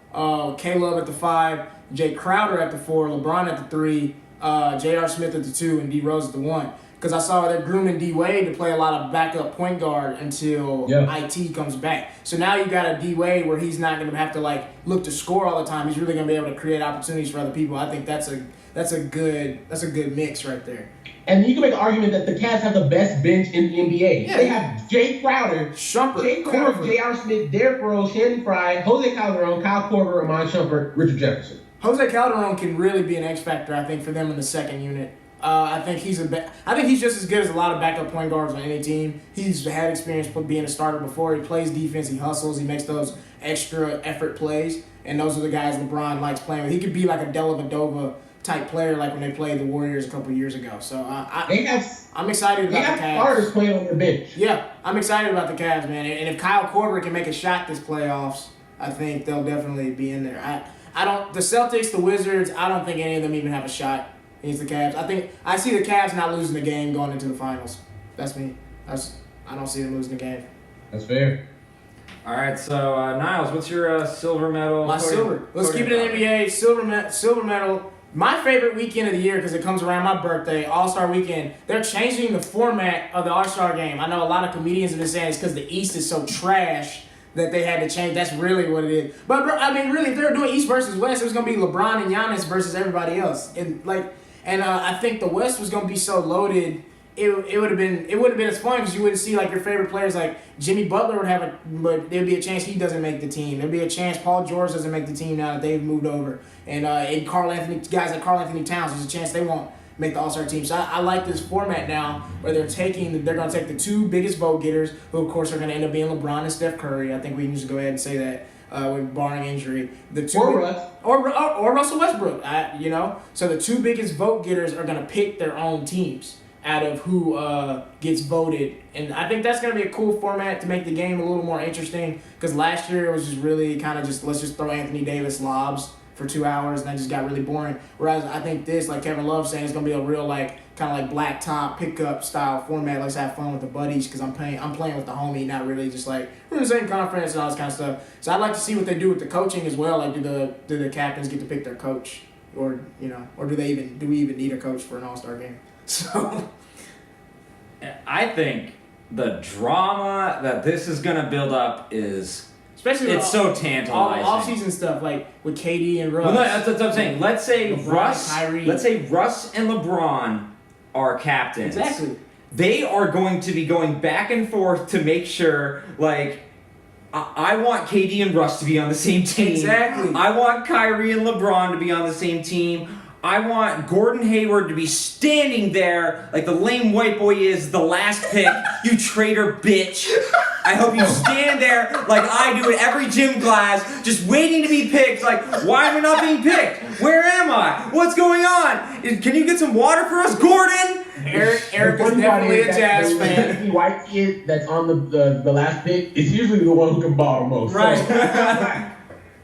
K Love at the 5, Jay Crowder at the 4, LeBron at the 3, J.R. Smith at the 2, and D Rose at the 1. Because I saw they're grooming D Wade to play a lot of backup point guard until IT comes back. So now you got a D Wade where he's not going to have to look to score all the time. He's really going to be able to create opportunities for other people. I think that's a good mix right there. And you can make an argument that the Cavs have the best bench in the NBA. Yeah. They have Jay Crowder, J.R. Smith, Derrick Rose, Shannon Fry, Jose Calderon, Kyle Korver, Amon Shumpert, Richard Jefferson. Jose Calderon can really be an X factor, I think, for them in the second unit. I think he's just as good as a lot of backup point guards on any team. He's had experience being a starter before. He plays defense. He hustles. He makes those extra effort plays. And those are the guys LeBron likes playing with. He could be like a Dellavedova type player like when they played the Warriors a couple years ago. So I'm excited about the Cavs. They have starters playing on the bench. Yeah, I'm excited about the Cavs, man. And if Kyle Korver can make a shot this playoffs, I think they'll definitely be in there. The Celtics, the Wizards, I don't think any of them even have a shot against the Cavs. I see the Cavs not losing the game going into the finals. That's me. I don't see them losing the game. That's fair. All right, so Niles, what's your silver medal? My silver. Let's keep it in the NBA. Silver medal. My favorite weekend of the year because it comes around my birthday, All-Star Weekend. They're changing the format of the All-Star game. I know a lot of comedians have been saying it's because the East is so trash that they had to change. That's really what it is. But bro, I mean, really, if they were doing East versus West, it was gonna be LeBron and Giannis versus everybody else. And I think the West was gonna be so loaded. It would have been as fun because you wouldn't see your favorite players like Jimmy Butler but there'd be a chance he doesn't make the team. There'd be a chance Paul George doesn't make the team now that they've moved over. And guys like Karl Anthony Towns, there's a chance they won't make the All-Star team. So I like this format now where they're going to take the two biggest vote getters, who of course are going to end up being LeBron and Steph Curry. I think we can just go ahead and say that. With barring injury, or Russell Westbrook, So the two biggest vote getters are going to pick their own teams out of who gets voted, and I think that's going to be a cool format to make the game a little more interesting. Because last year it was just really kind of let's just throw Anthony Davis lobs for 2 hours, and that just got really boring. Whereas I think this, like Kevin Love saying, it's going to be a real kind of black top pickup style format. Let's have fun with the buddies because I'm playing with the homie, not really just we're in the same conference and all this kind of stuff. So I'd like to see what they do with the coaching as well. Do the captains get to pick their coach, or do we even need a coach for an All-Star game? So I think the drama that this is going to build up is especially it's so tantalizing. All off-season stuff like with KD and Russ. Well, no, that's what I'm saying. Let's say LeBron, Russ and LeBron are captains. Exactly. They are going to be going back and forth to make sure, like, I want KD and Russ to be on the same team. Exactly. I want Kyrie and LeBron to be on the same team. I want Gordon Hayward to be standing there like the lame white boy is the last pick, you traitor bitch. I hope you stand there like I do at every gym class, just waiting to be picked. Like, why am I not being picked? Where am I? What's going on? Can you get some water for us, Gordon? Eric is definitely a Jazz fan. The white kid that's on the last pick is usually the one who can ball the most. Right. So.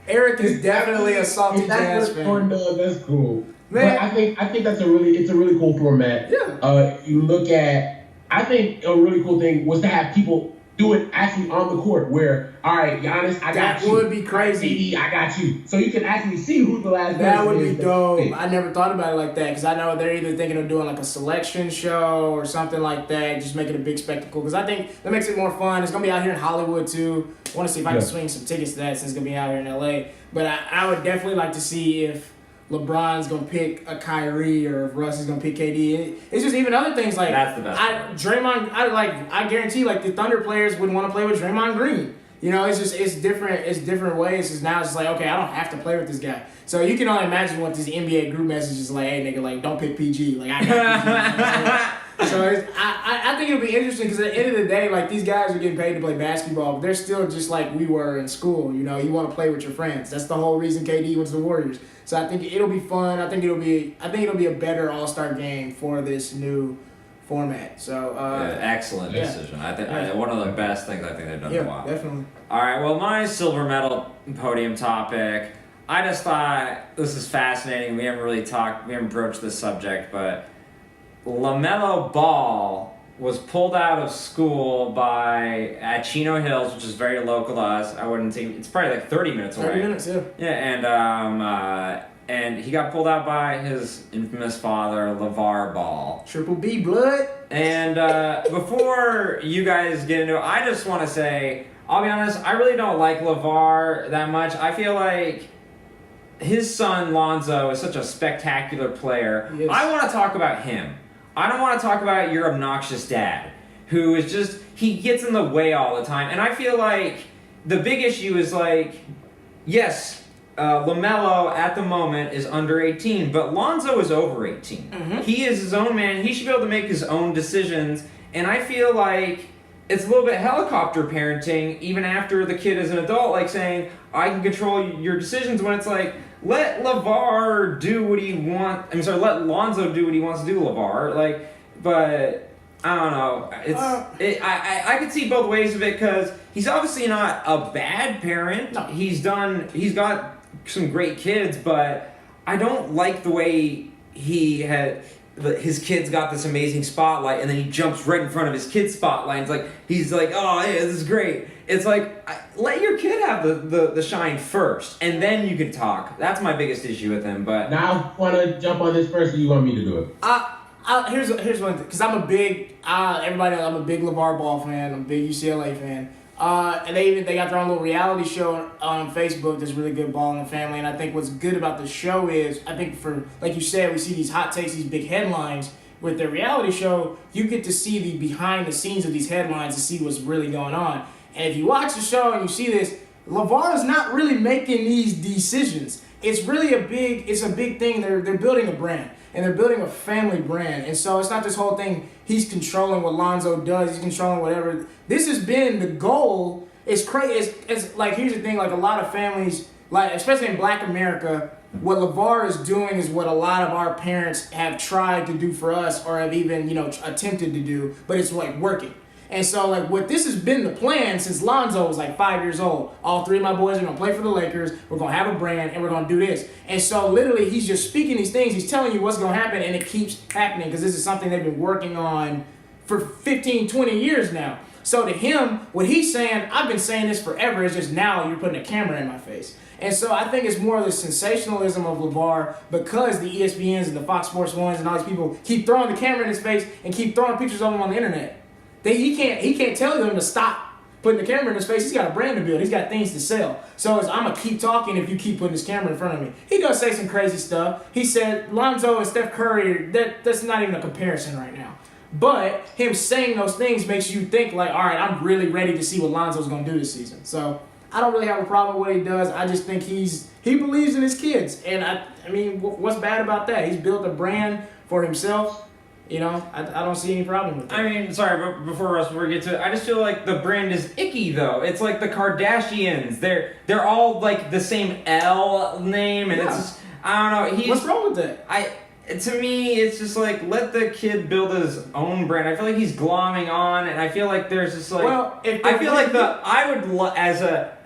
Eric is definitely a salty Jazz fan. Gordon does, that's cool. Man. But I think that's a really cool format. Yeah. You look at, I think a really cool thing was to have people do it actually on the court where, all right, Giannis, I got you. That would be crazy. KD, I got you. So you can actually see who the last That would is be dope. I never thought about it like that because I know they're either thinking of doing like a selection show or something like that, just make it a big spectacle. Because I think that makes it more fun. It's gonna be out here in Hollywood too. I want to see if I can swing some tickets to that since it's gonna be out here in LA. But I would definitely like to see if LeBron's gonna pick a Kyrie or if Russ is gonna pick KD. It's just even other things like that's the best. Draymond. I guarantee like the Thunder players wouldn't want to play with Draymond Green. You know, it's different. It's different ways. Because now it's like, okay, I don't have to play with this guy. So you can only imagine what this NBA group message is like. Hey, nigga, like don't pick PG. Like I got PG. So I think it'll be interesting because at the end of the day, like these guys are getting paid to play basketball, but they're still just like we were in school. You know, you want to play with your friends. That's the whole reason KD went to the Warriors. So I think it'll be fun. I think it'll be a better All-Star game for this new format. So excellent decision. I think one of the best things I think they've done in a while. Definitely. All right. Well, my silver medal podium topic. I just thought this is fascinating. We haven't broached this subject, but Lamelo Ball was pulled out of school at Chino Hills, which is very local to us. I wouldn't think it's probably like 30 minutes away. 30 minutes, yeah. Yeah, and he got pulled out by his infamous father, Lavar Ball. Triple B blood. And before you guys get into it, I just want to say, I'll be honest, I really don't like Lavar that much. I feel like his son Lonzo is such a spectacular player. Yes. I want to talk about him. I don't want to talk about your obnoxious dad, who is just, he gets in the way all the time. And I feel like the big issue is like, yes, LaMelo at the moment is under 18, but Lonzo is over 18. Mm-hmm. He is his own man. He should be able to make his own decisions. And I feel like it's a little bit helicopter parenting, even after the kid is an adult, like saying, I can control your decisions, when it's like, let LaVar do what he wants. Let Lonzo do what he wants to do, LaVar. Like, but I don't know. I could see both ways of it because he's obviously not a bad parent. No. He's got some great kids, but I don't like the way his kid's got this amazing spotlight, and then he jumps right in front of his kid's spotlight. It's like he's like, oh yeah, this is great. It's like, let your kid have the shine first, and then you can talk. That's my biggest issue with him. But now I want to jump on this first, or you want me to do it? Here's one thing, because I'm a big everybody knows I'm a big LeVar Ball fan. I'm a big UCLA fan. And they got their own little reality show on Facebook that's really good, Ball in the Family. And I think what's good about the show is, I think for, like you said, we see these hot takes, these big headlines. With their reality show, you get to see the behind the scenes of these headlines to see what's really going on. And if you watch the show and you see this, LaVar is not really making these decisions. It's really a big thing. They're building a brand, and they're building a family brand. And so it's not this whole thing, he's controlling what Lonzo does, he's controlling whatever. This has been the goal. It's crazy. It's like, here's the thing, like a lot of families, like especially in Black America, what LaVar is doing is what a lot of our parents have tried to do for us, or have even, attempted to do, but it's like working. And so, like, what this has been the plan since Lonzo was like 5 years old. All three of my boys are going to play for the Lakers. We're going to have a brand, and we're going to do this. And so, literally, he's just speaking these things. He's telling you what's going to happen, and it keeps happening because this is something they've been working on for 15, 20 years now. So, to him, what he's saying, I've been saying this forever, it's just now you're putting a camera in my face. And so, I think it's more of the sensationalism of LaVar because the ESPNs and the Fox Sports Ones and all these people keep throwing the camera in his face and keep throwing pictures of him on the internet. He can't tell them to stop putting the camera in his face. He's got a brand to build. He's got things to sell. So I'm going to keep talking if you keep putting this camera in front of me. He does say some crazy stuff. He said Lonzo and Steph Curry, that's not even a comparison right now. But him saying those things makes you think like, all right, I'm really ready to see what Lonzo's going to do this season. So I don't really have a problem with what he does. I just think he believes in his kids. And I mean, what's bad about that? He's built a brand for himself. You know, I don't see any problem with that. I mean, sorry, but before we get to it, I just feel like the brand is icky, though. It's like the Kardashians. They're all like the same L name, and it's just, I don't know. What's wrong with that? To me, it's just like, let the kid build his own brand. I feel like he's glomming on, and I feel like there's just like,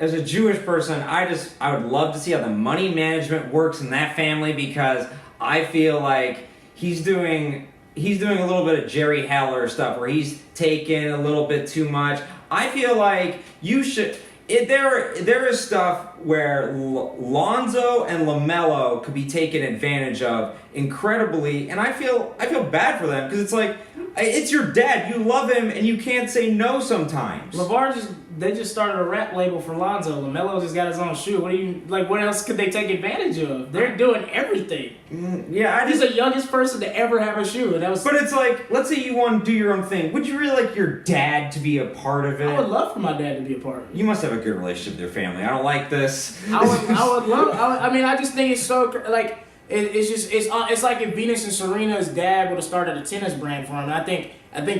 as a Jewish person, I would love to see how the money management works in that family, because I feel like he's doing a little bit of Jerry Heller stuff where he's taking a little bit too much. I feel like you should. There is stuff where Lonzo and Lamelo could be taken advantage of incredibly, and I feel bad for them, because it's like, it's your dad, you love him, and you can't say no sometimes. Lavar they just started a rap label for Lonzo. Lamelo just got his own shoe. What else could they take advantage of? They're doing everything. He's the youngest person to ever have a shoe, and But it's like, let's say you want to do your own thing. Would you really like your dad to be a part of it? I would love for my dad to be a part of it. You must have a good relationship with your family. I don't like this. I would love. I just think it's so like. It's like if Venus and Serena's dad would have started a tennis brand for him. And I think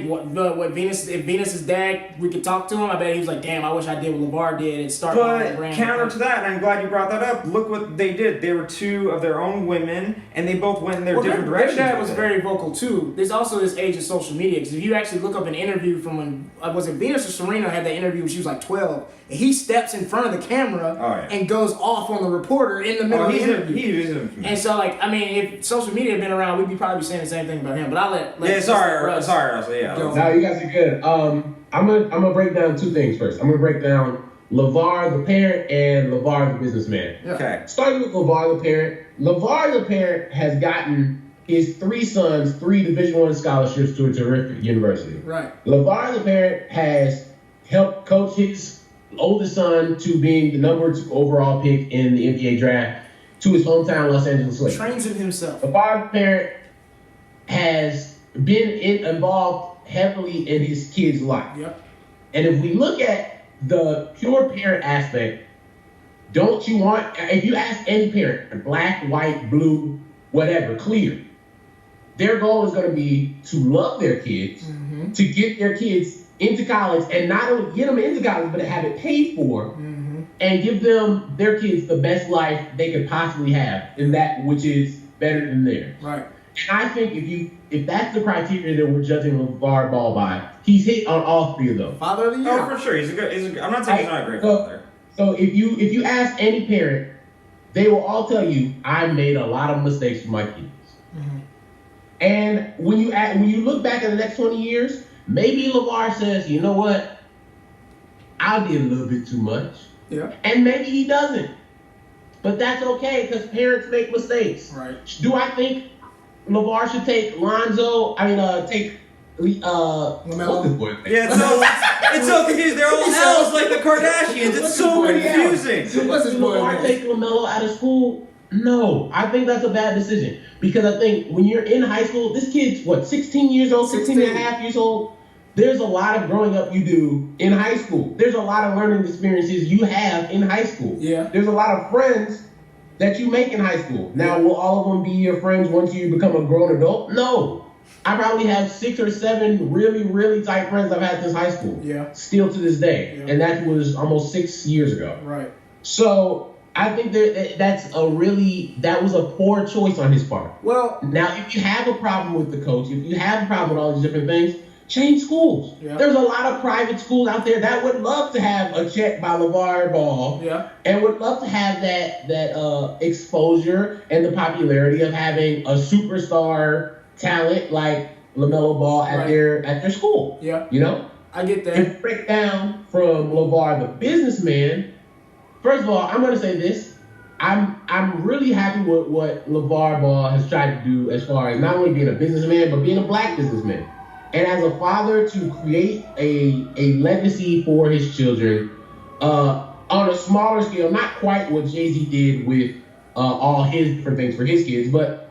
what Venus's dad, we could talk to him. I bet he was like, damn, I wish I did what LeVar did and start my own brand. But counter to that, and I'm glad you brought that up. Look what they did. They were two of their own women, and they both went in their different directions. Their dad was very vocal too. There's also this age of social media, because if you actually look up an interview from when was it Venus or Serena had that interview when she was like 12, and he steps in front of the camera and goes off on the reporter in the middle of the interview. And so, like, I mean, if social media had been around, we'd probably saying the same thing about him. But I'll let sorry, Russell. Yeah. No, you guys are good. I'm gonna break down two things first. I'm gonna break down LeVar the parent and LeVar the businessman. Yeah. Okay. Starting with LeVar the parent. LeVar the parent has gotten his three sons 3 Division I scholarships to a terrific university. Right. LeVar the parent has helped coach his oldest son to being the number 2 overall pick in the NBA draft to his hometown Los Angeles Lakers. Trains him himself. LeVar the parent has been involved heavily in his kid's life. Yep. And if we look at the pure parent aspect, don't you want, if you ask any parent, black, white, blue, whatever, clear, their goal is going to be to love their kids, to get their kids into college, and not only get them into college, but to have it paid for, and give them, their kids, the best life they could possibly have, in that which is better than theirs. Right. And I think if that's the criteria that we're judging LeVar Ball by, he's hit on all 3 of those. Father of the year. Oh, for sure. I'm not saying he's not a great father. So if you ask any parent, they will all tell you, I made a lot of mistakes with my kids. And when you look back in the next 20 years, maybe LeVar says, you know what, I did a little bit too much. Yeah. And maybe he doesn't. But that's okay, because parents make mistakes. Right. Do I think LeVar should take Lamelo? Yeah, it's so confusing. They're all L's like the Kardashians. It's so confusing. What's his LeVar take Lamelo out of school? No, I think that's a bad decision, because I think when you're in high school, this kid's 16 years old, 16 and a half years old. There's a lot of growing up you do in high school. There's a lot of learning experiences you have in high school. Yeah. There's a lot of friends that you make in high school. Now, will all of them be your friends once you become a grown adult? No. I probably have 6 or 7 really, really tight friends I've had since high school. Yeah. Still to this day. Yeah. And that was almost 6 years ago. Right. So I think that was a poor choice on his part. Well, now, if you have a problem with the coach, if you have a problem with all these different things, change schools. Yeah. There's a lot of private schools out there that would love to have a check by LeVar Ball, and would love to have that exposure and the popularity of having a superstar talent like LaMelo Ball at their school. Yeah, you know, I get that. If you break down from LeVar the businessman, first of all, I'm going to say this. I'm really happy with what LeVar Ball has tried to do as far as not only being a businessman, but being a black businessman. And as a father, to create a legacy for his children on a smaller scale, not quite what Jay-Z did with all his different things for his kids, but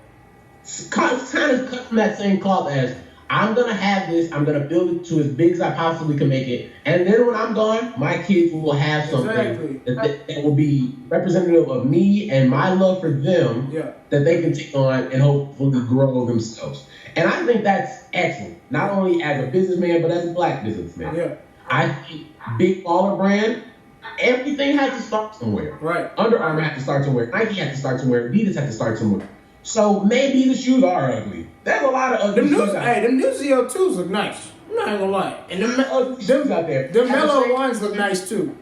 kind of cut from that same cloth as, I'm going to have this, I'm going to build it to as big as I possibly can make it, and then when I'm gone, my kids will have something that will be representative of me and my love for them that they can take on and hopefully grow themselves. And I think that's excellent, not only as a businessman, but as a black businessman. Yeah. I think big baller brand, everything has to start somewhere. Right. Under Armour had to start somewhere. Nike had to start somewhere. Adidas had to start somewhere. So maybe the shoes are ugly. There's a lot of ugly shoes out there. Hey, them new ZO2s look nice. I'm not gonna lie. And them ugly shoes out there. The Melo ones look nice too.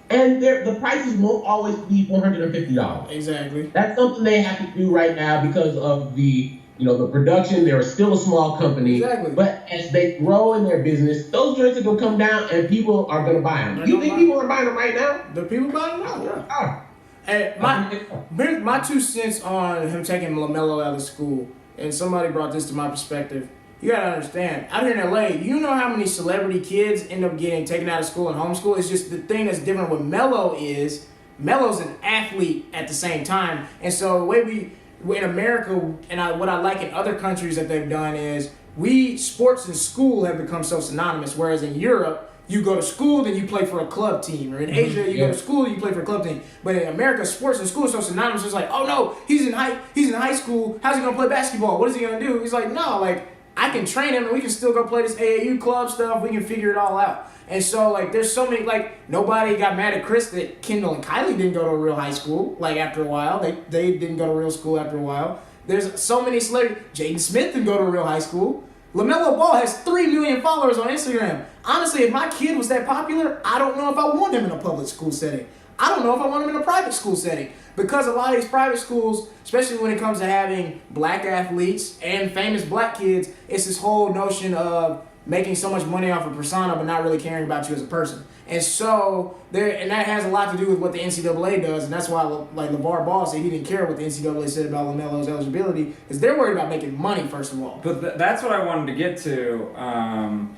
And the prices won't always be $450. Exactly. That's something they have to do right now because of the production. They're still a small company. Exactly. But as they grow in their business, those joints are gonna come down and people are gonna buy them. You think people are buying them right now? The people buying them now, yeah. And my 2 cents on him taking Lamelo out of school, and somebody brought this to my perspective. You gotta understand, out here in LA, you know how many celebrity kids end up getting taken out of school and homeschooled? It's just the thing that's different with Melo is, Melo's an athlete at the same time. And so the way in America, and what I like in other countries that they've done is, sports and school have become so synonymous, whereas in Europe, you go to school, then you play for a club team. Or in Asia, you go to school, you play for a club team. But in America, sports and school is so synonymous. It's like, oh no, he's in high school. How's he gonna play basketball? What is he gonna do? He's like, no, I can train him and we can still go play this AAU club stuff. We can figure it all out. And so there's so many, nobody got mad at Chris that Kendall and Kylie didn't go to a real high school. After a while, they didn't go to real school after a while. There's so many celebrities. Jaden Smith didn't go to a real high school. LaMelo Ball has 3 million followers on Instagram. Honestly, if my kid was that popular, I don't know if I want him in a public school setting. I don't know if I want him in a private school setting. Because a lot of these private schools, especially when it comes to having black athletes and famous black kids, it's this whole notion of making so much money off a persona but not really caring about you as a person. And so, and that has a lot to do with what the NCAA does, and that's why, LeVar Ball said he didn't care what the NCAA said about LaMelo's eligibility, because they're worried about making money, first of all. But that's what I wanted to get to.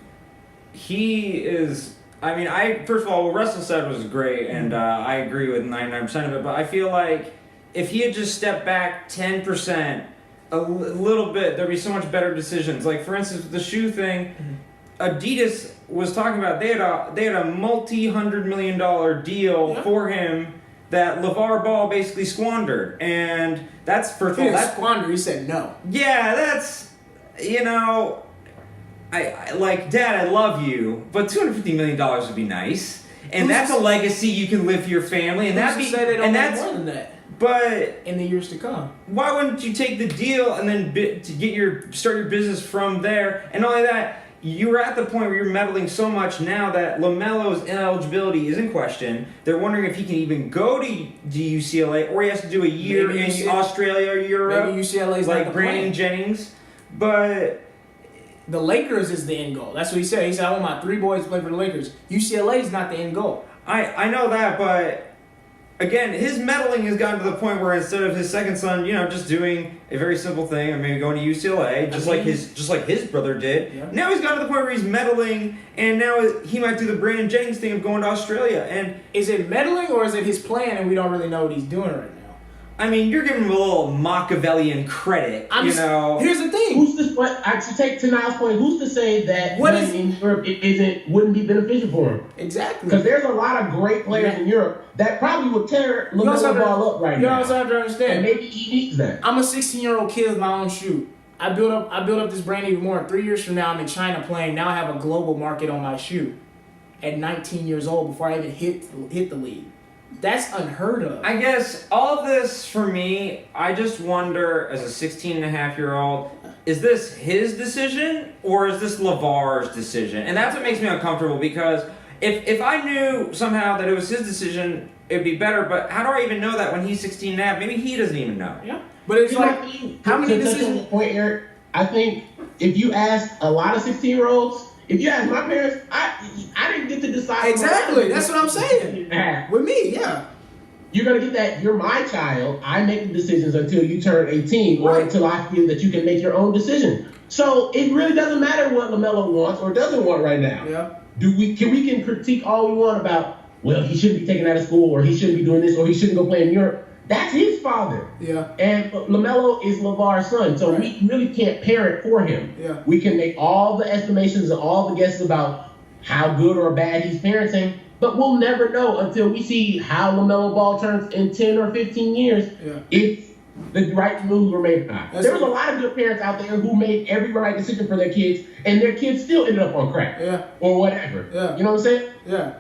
He is... first of all, what Russell said was great, and I agree with 99% of it, but I feel like if he had just stepped back 10%, a little bit, there'd be so much better decisions. For instance, the shoe thing, Adidas was talking about, they had a multi-$100 million deal for him that LeVar Ball basically squandered, and that's first of all, that's squander. He said no. Yeah, that's I Dad, I love you, but $250 million would be nice, and that's a legacy you can live for your family, and that's more than that. But in the years to come, why wouldn't you take the deal and then start your business from there? And not only that, you're at the point where you're meddling so much now that LaMelo's ineligibility is in question. They're wondering if he can even go to UCLA, or he has to do a year in Australia or Europe. Maybe UCLA's like Brandon Jennings. But the Lakers is the end goal. That's what he said. He said, I want my 3 boys to play for the Lakers. UCLA is not the end goal. I know that, but again, his meddling has gotten to the point where instead of his second son, just doing a very simple thing and maybe going to UCLA, just like his brother did. Now he's gotten to the point where he's meddling, and now he might do the Brandon Jennings thing of going to Australia. And is it meddling or is it his plan and we don't really know what he's doing right now? You're giving him a little Machiavellian credit, Here's the thing. To take to Niles' point, who's to say that in Europe wouldn't be beneficial for him? Exactly. Because there's a lot of great players in Europe that probably would tear LaMelo Ball up right now. You also have to understand. And maybe he needs that. I'm a 16-year-old kid with my own shoe. I built up this brand even more. 3 years from now, I'm in China playing. Now I have a global market on my shoe. At 19 years old, before I even hit the league. That's unheard of. I guess all of this, for me, I just wonder, as a 16-and-a-half-year-old, is this his decision or is this Lavar's decision? And that's what makes me uncomfortable, because if I knew somehow that it was his decision, it would be better, but how do I even know that when he's 16-and-a-half? Maybe he doesn't even know. Yeah. But it's how many decisions? Point, Eric, I think if you ask a lot of 16-year-olds, if you ask my parents, I didn't get to decide. Exactly. That's what I'm saying. With me, yeah. you're going to get that. You're my child. I make the decisions until you turn 18 or until I feel that you can make your own decision. So it really doesn't matter what Lamelo wants or doesn't want right now. Yeah. We can critique all we want about, well, he shouldn't be taken out of school or he shouldn't be doing this or he shouldn't go play in Europe. That's his father. Yeah. And Lamelo is Lavar's son. So we really can't parent for him. Yeah. We can make all the estimations and all the guesses about how good or bad he's parenting, but we'll never know until we see how LaMelo Ball turns in 10 or 15 years if the right moves were made or not. There was a lot of good parents out there who made every right decision for their kids, and their kids still ended up on crack or whatever. Yeah. You know what I'm saying? Yeah.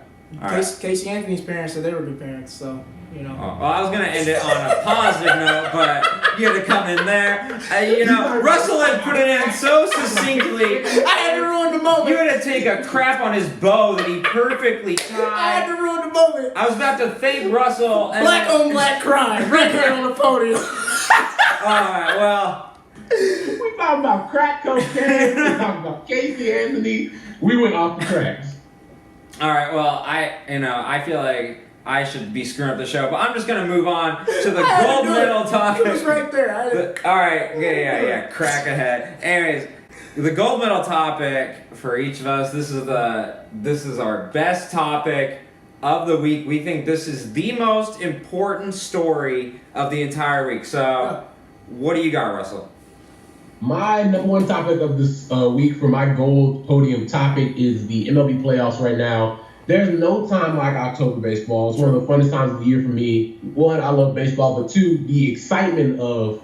Casey Anthony's parents said they were good parents, so, you know. Well, I was going to end it on a positive note, but you had to come in there. Russell had put it in so succinctly. I had to ruin the moment. You had to take a crap on his bow that he perfectly tied. I had to ruin the moment. I was about to thank Russell. And black on black crime right here on the podium. Alright, well. We talking about crack cocaine. We talking about Casey Anthony. We went off the tracks. Alright, well, I feel like I should be screwing up the show, but I'm just gonna move on to the gold medal topic. It was right there. Alright, yeah, crack ahead. Anyways, the gold medal topic for each of us, this is our best topic of the week. We think this is the most important story of the entire week. So, what do you got, Russell? My number one topic of this week for my gold podium topic is the MLB playoffs right now. There's no time like October baseball. It's one of the funnest times of the year for me. One, I love baseball, but two, the excitement of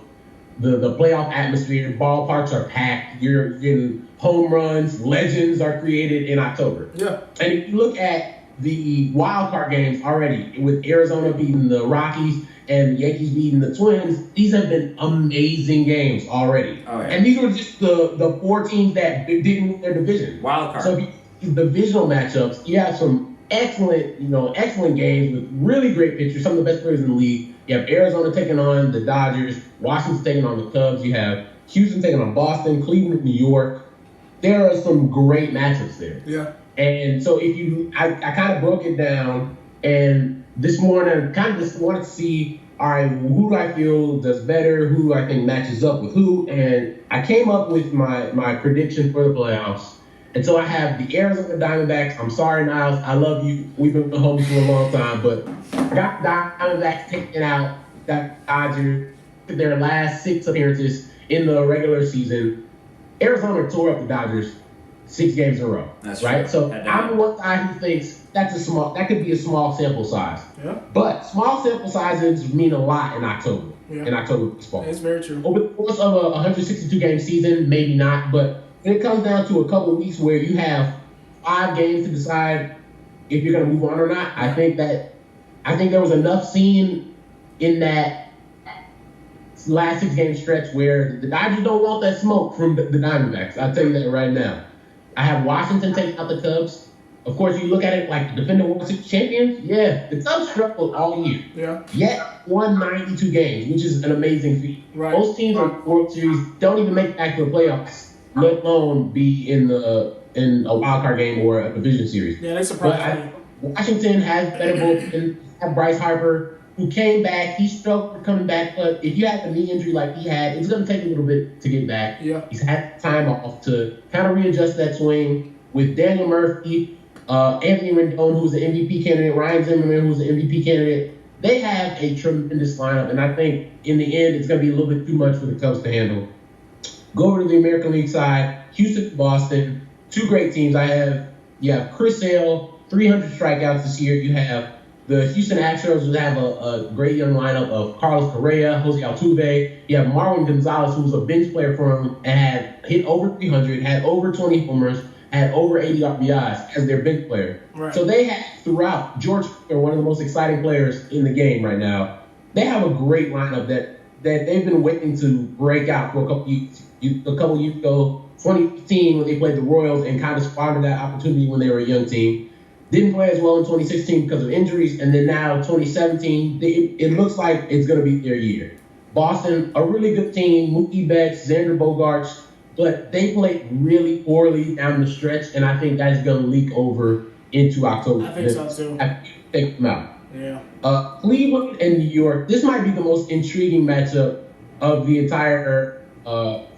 the playoff atmosphere. Ballparks are packed. You're getting home runs. Legends are created in October. Yeah. And if you look at the wild card games already, with Arizona beating the Rockies and the Yankees beating the Twins, these have been amazing games already. Oh, yeah. And these were just the four teams that didn't win their division. Wild card. So divisional matchups, you have some excellent games with really great pitchers, some of the best players in the league. You have Arizona taking on the Dodgers, Washington taking on the Cubs. You have Houston taking on Boston, Cleveland, New York. There are some great matchups there. Yeah. And so I kind of broke it down, and this morning I kind of just wanted to see, all right, who do I feel does better, who I think matches up with who, and I came up with my prediction for the playoffs. And so I have the Arizona Diamondbacks. I'm sorry, Niles, I love you. We've been homies for a long time, but I got Diamondbacks taking out that Dodgers their last 6 appearances in the regular season. Arizona tore up the Dodgers 6 games in a row. That's right. True. So I'm one guy who thinks that could be a small sample size. Yeah. But small sample sizes mean a lot in October. Yeah. In October baseball. It's very true. Over the course of a 162 game season, maybe not, but when it comes down to a couple of weeks where you have 5 games to decide if you're going to move on or not, I think there was enough seen in that last 6 game stretch where the Dodgers don't want that smoke from the Diamondbacks. I'll tell you that right now. I have Washington taking out the Cubs. Of course, you look at it like the defending World Series champions. Yeah, the Cubs struggled all year. Yeah. Yet won 92 games, which is an amazing feat. Right. Most teams in the World Series don't even make it back to the playoffs, let alone be in a wild card game or a division series. Yeah, they surprised me. Washington has better bullpen. Have Bryce Harper, who came back. He struggled coming back, but if you have a knee injury like he had, it's going to take a little bit to get back. Yeah. He's had time off to kind of readjust that swing. With Daniel Murphy, Anthony Rendon, who's the MVP candidate, Ryan Zimmerman, who's the MVP candidate, they have a tremendous lineup, and I think in the end it's going to be a little bit too much for the Cubs to handle. Go over to the American League side, Houston, Boston, 2 great teams. You have Chris Sale, 300 strikeouts this year. You have the Houston Astros, who have a great young lineup of Carlos Correa, Jose Altuve. You have Marwin Gonzalez, who's a bench player for him and had hit over 300, had over 20 homers, had over 80 RBIs as their bench player. Right. So they have throughout, George Fuller, one of the most exciting players in the game right now. They have a great lineup that they've been waiting to break out for a couple years ago. 2015 when they played the Royals and kind of squandered that opportunity when they were a young team. Didn't play as well in 2016 because of injuries, and then now 2017, it looks like it's going to be their year. Boston, a really good team, Mookie Betts, Xander Bogaerts, but they played really poorly down the stretch, and I think that's going to leak over into October. I think so too. I think take them out. Yeah. Cleveland and New York. This might be the most intriguing matchup of the entire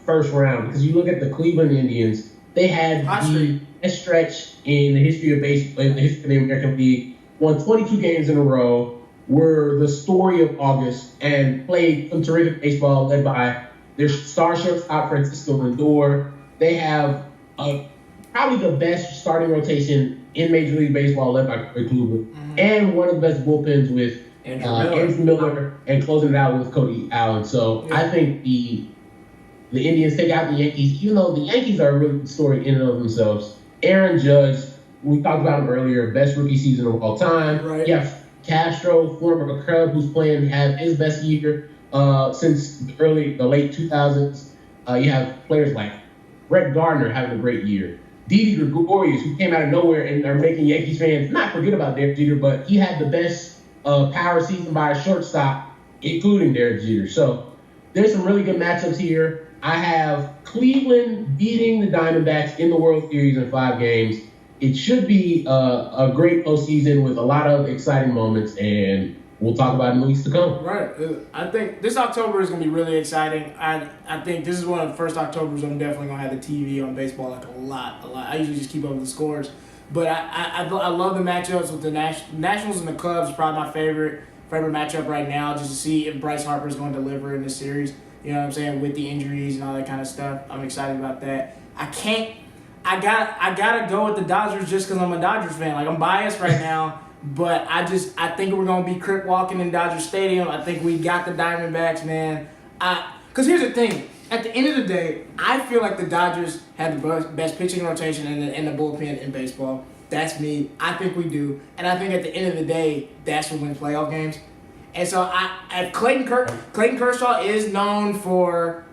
first round because you look at the Cleveland Indians. They had the best stretch in the history of baseball, in the history of the American League. Won 22 games in a row. Were the story of August and played some terrific baseball led by their star shortstop Francisco Lindor. They have probably the best starting rotation in Major League Baseball led by Corey Kluber, and one of the best bullpens with Andrew Miller and closing it out with Cody Allen. So I think the Indians take out the Yankees, even though the Yankees are a really good story in and of themselves. Aaron Judge, we talked about him earlier, best rookie season of all time. Right. Yeah. Castro, former Cub, who's playing, had his best year since the late 2000s. You have players like Brett Gardner having a great year. Didi Gregorius, who came out of nowhere and are making Yankees fans not forget about Derek Jeter, but he had the best power season by a shortstop, including Derek Jeter. So there's some really good matchups here. I have Cleveland beating the Diamondbacks in the World Series in 5 games. It should be a great postseason with a lot of exciting moments, and we'll talk about it in the weeks to come. Right. I think this October is going to be really exciting. I think this is one of the first Octobers I'm definitely going to have the TV on baseball like a lot. I usually just keep up with the scores. But I love the matchups with the Nationals and the Cubs. Probably my favorite matchup right now, just to see if Bryce Harper is going to deliver in this series. You know what I'm saying? With the injuries and all that kind of stuff. I'm excited about that. I gotta go with the Dodgers just because I'm a Dodgers fan. Like, I'm biased right now, but I think we're gonna be crip walking in Dodger Stadium. I think we got the Diamondbacks, man. Because here's the thing: at the end of the day, I feel like the Dodgers have the best pitching rotation and the bullpen in baseball. That's me. I think we do, and I think at the end of the day, that's what wins playoff games. And so, if Clayton Kershaw is known for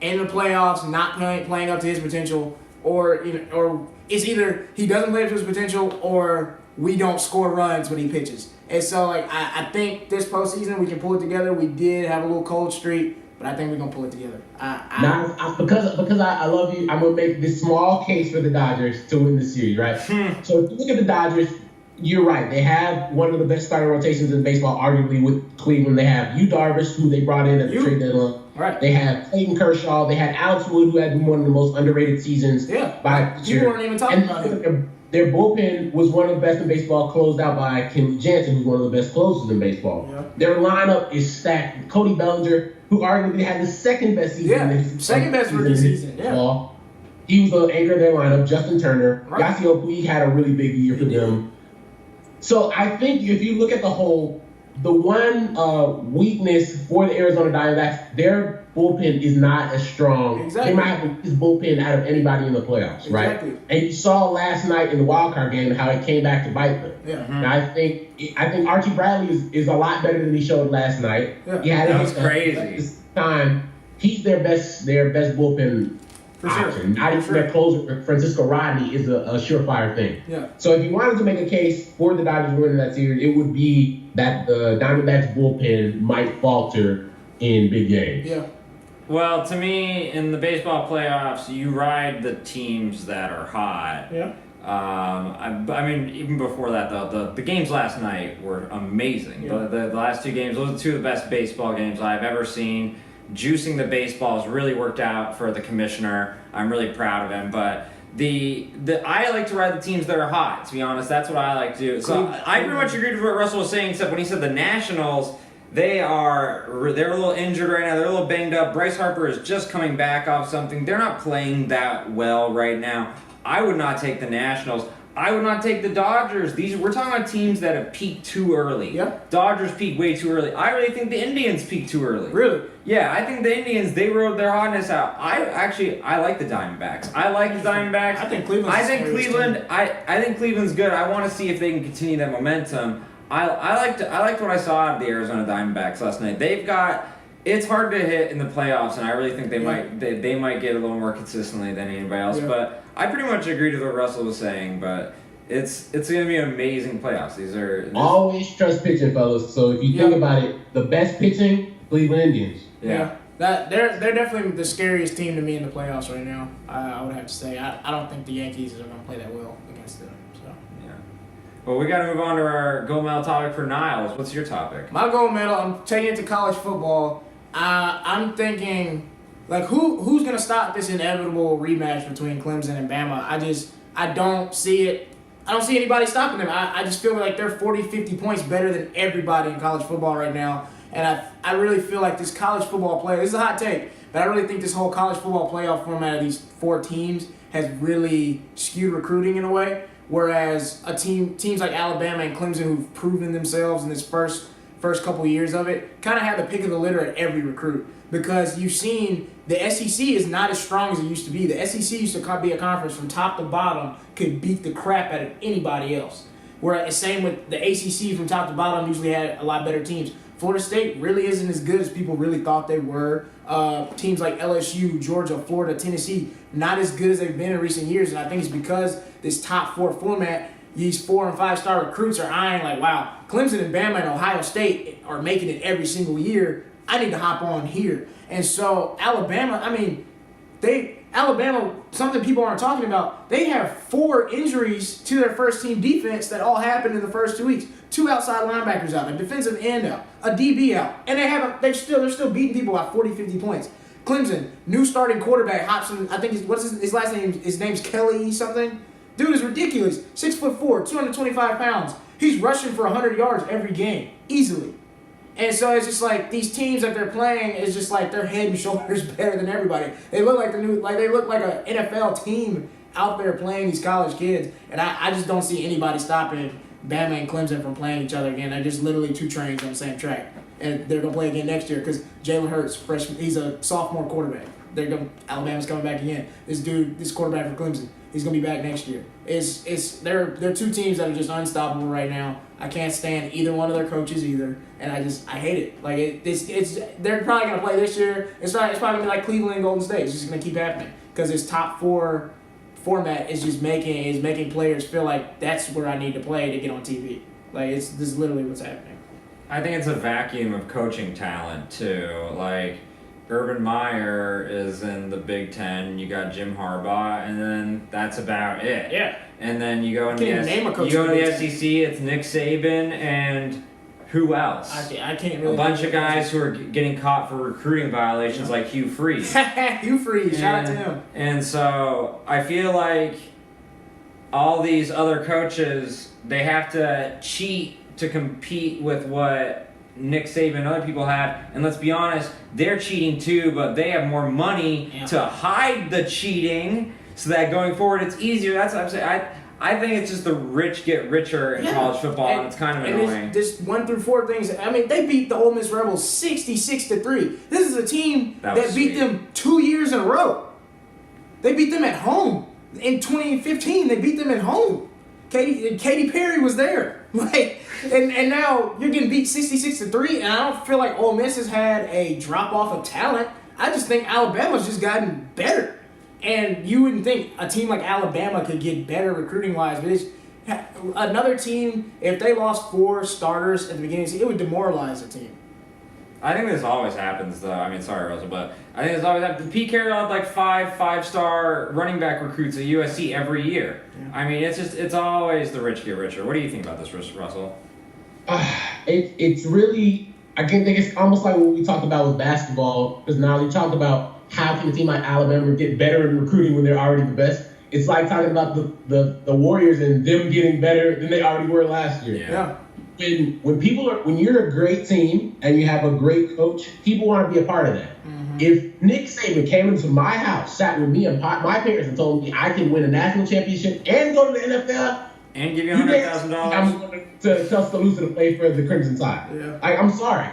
in the playoffs not playing up to his potential. Or it's either he doesn't play up to his potential or we don't score runs when he pitches. And so, like, I think this postseason we can pull it together. We did have a little cold streak, but I think we're going to pull it together. Because I love you, I'm going to make this small case for the Dodgers to win the series, right? So if you look at the Dodgers, you're right. They have one of the best starting rotations in baseball, arguably, with Cleveland. They have Yu Darvish, who they brought in at the trade deadline. Right. They had Clayton Kershaw. They had Alex Wood, who had one of the most underrated seasons. Yeah. By You weren't even talking about it. Their bullpen was one of the best in baseball, closed out by Kenley Jansen, who's one of the best closers in baseball. Yeah. Their lineup is stacked. Cody Bellinger, who arguably had the second best season. Yeah, second best rookie season. Yeah. He was the anchor of their lineup. Justin Turner. Right. Yasiel Puig had a really big year for them. So I think if you look at the one weakness for the Arizona Diamondbacks, their bullpen is not as strong. Exactly. They might have the weakest bullpen out of anybody in the playoffs, right? Exactly. And you saw last night in the wild card game how it came back to bite them. Yeah. And I think Archie Bradley is a lot better than he showed last night. Yeah. That was crazy. This time, he's their best bullpen for option. Sure. Not even their closer, Francisco Rodney, is a surefire thing. Yeah. So if you wanted to make a case for the Dodgers winning that series, it would be that the Diamondbacks bullpen might falter in big games. Yeah. Well, to me, in the baseball playoffs, you ride the teams that are hot. Yeah. I mean, even before that, though, the games last night were amazing. Yeah. The last 2 games, those are 2 of the best baseball games I've ever seen. Juicing the baseball has really worked out for the commissioner. I'm really proud of him. But I like to ride the teams that are hot, to be honest. That's what I like to do. So I pretty much agreed with what Russell was saying, except when he said the Nationals, they're a little injured right now. They're a little banged up. Bryce Harper is just coming back off something. They're not playing that well right now. I would not take the Nationals. I would not take the Dodgers. We're talking about teams that have peaked too early. Yep. Dodgers peaked way too early. I really think the Indians peaked too early. Really? Yeah, I think the Indians, they rode their hotness out. I like the Diamondbacks. I like the Diamondbacks. I think Cleveland's I think Cleveland's good. I want to see if they can continue that momentum. I liked what I saw out of the Arizona Diamondbacks last night. It's hard to hit in the playoffs, and I really think they might get a little more consistently than anybody else. Yeah. But I pretty much agreed with what Russell was saying. But it's going to be an amazing playoffs. Always trust pitching, fellas. So if you think about it, the best pitching, Cleveland Indians. Yeah. They're definitely the scariest team to me in the playoffs right now. I would have to say I don't think the Yankees are going to play that well against them. So Well, we got to move on to our gold medal topic for Niles. What's your topic? My gold medal, I'm taking it to college football. I'm thinking, like, who's going to stop this inevitable rematch between Clemson and Bama? I don't see it. I don't see anybody stopping them. I just feel like they're 40, 50 points better than everybody in college football right now. And I really feel like this college football playoff, this is a hot take, but I really think this whole college football playoff format of these 4 teams has really skewed recruiting in a way. Whereas teams like Alabama and Clemson, who've proven themselves in this first couple of years of it, kind of have the pick of the litter at every recruit. Because you've seen the SEC is not as strong as it used to be. The SEC used to be a conference from top to bottom, could beat the crap out of anybody else. Whereas same with the ACC, from top to bottom, usually had a lot better teams. Florida State really isn't as good as people really thought they were. Teams like LSU, Georgia, Florida, Tennessee, not as good as they've been in recent years. And I think it's because this top 4 format, these 4- and 5-star recruits are eyeing like, wow, Clemson and Bama and Ohio State are making it every single year. I need to hop on here. And so Alabama, something people aren't talking about, they have 4 injuries to their first team defense that all happened in the first 2 weeks. 2 outside linebackers out, a defensive end out, a DB out, and they're still beating people by 40, 50 points. Clemson, new starting quarterback, Hobson, I think his last name, his name's Kelly something. Dude is ridiculous. 6'4", 225 pounds. He's rushing for 100 yards every game, easily. And so it's just like these teams that they're playing is just like they're head and shoulders better than everybody. They look like they look like an NFL team out there playing these college kids, and I just don't see anybody stopping Bama and Clemson from playing each other again. They're just literally 2 trains on the same track, and they're gonna play again next year because Jalen Hurts, freshman, he's a sophomore quarterback. Alabama's coming back again. This quarterback for Clemson, he's gonna be back next year. They're 2 teams that are just unstoppable right now. I can't stand either one of their coaches either, and I hate it. Like they're probably gonna play this year. It's probably gonna be like Cleveland and Golden State. It's just gonna keep happening because this top 4 format is just making players feel like that's where I need to play to get on TV. Like this is literally what's happening. I think it's a vacuum of coaching talent too. Like Urban Meyer is in the Big Ten. You got Jim Harbaugh, and then that's about it. Yeah. And then you go in the SEC. It's Nick Saban and who else? I can't really. A bunch of guys who are getting caught for recruiting violations, like Hugh Freeze. Hugh Freeze, shout out to him. And so I feel like all these other coaches, they have to cheat to compete with what Nick Saban and other people have. And let's be honest, they're cheating too, but they have more money to hide the cheating so that going forward it's easier. That's what I'm saying. I think it's just the rich get richer in college football, and it's kind of annoying. This 1 through 4 things. I mean, they beat the Ole Miss Rebels 66-3. This is a team that beat them 2 years in a row. They beat them at home in 2015. They beat them at home. Katy Perry was there. And now you're getting beat 66-3. And I don't feel like Ole Miss has had a drop off of talent. I just think Alabama's just gotten better. And you wouldn't think a team like Alabama could get better recruiting-wise, but it's another team, if they lost 4 starters at the beginning of the season, it would demoralize the team. I think this always happens, though. I mean, sorry, Russell, but I think this always happens. Pete Carroll had like 5-star running back recruits at USC every year. Yeah. I mean, it's always the rich get richer. What do you think about this, Russell? It's really, I think it's almost like what we talked about with basketball, because now we talked about how can a team like Alabama get better in recruiting when they're already the best? It's like talking about the Warriors and them getting better than they already were last year. Yeah. When you're a great team and you have a great coach, people want to be a part of that. Mm-hmm. If Nick Saban came into my house, sat with me and my parents and told me I can win a national championship and go to the NFL and give you $100,000, I'm going to Tuscaloosa to play for the Crimson Tide. Yeah. I'm sorry.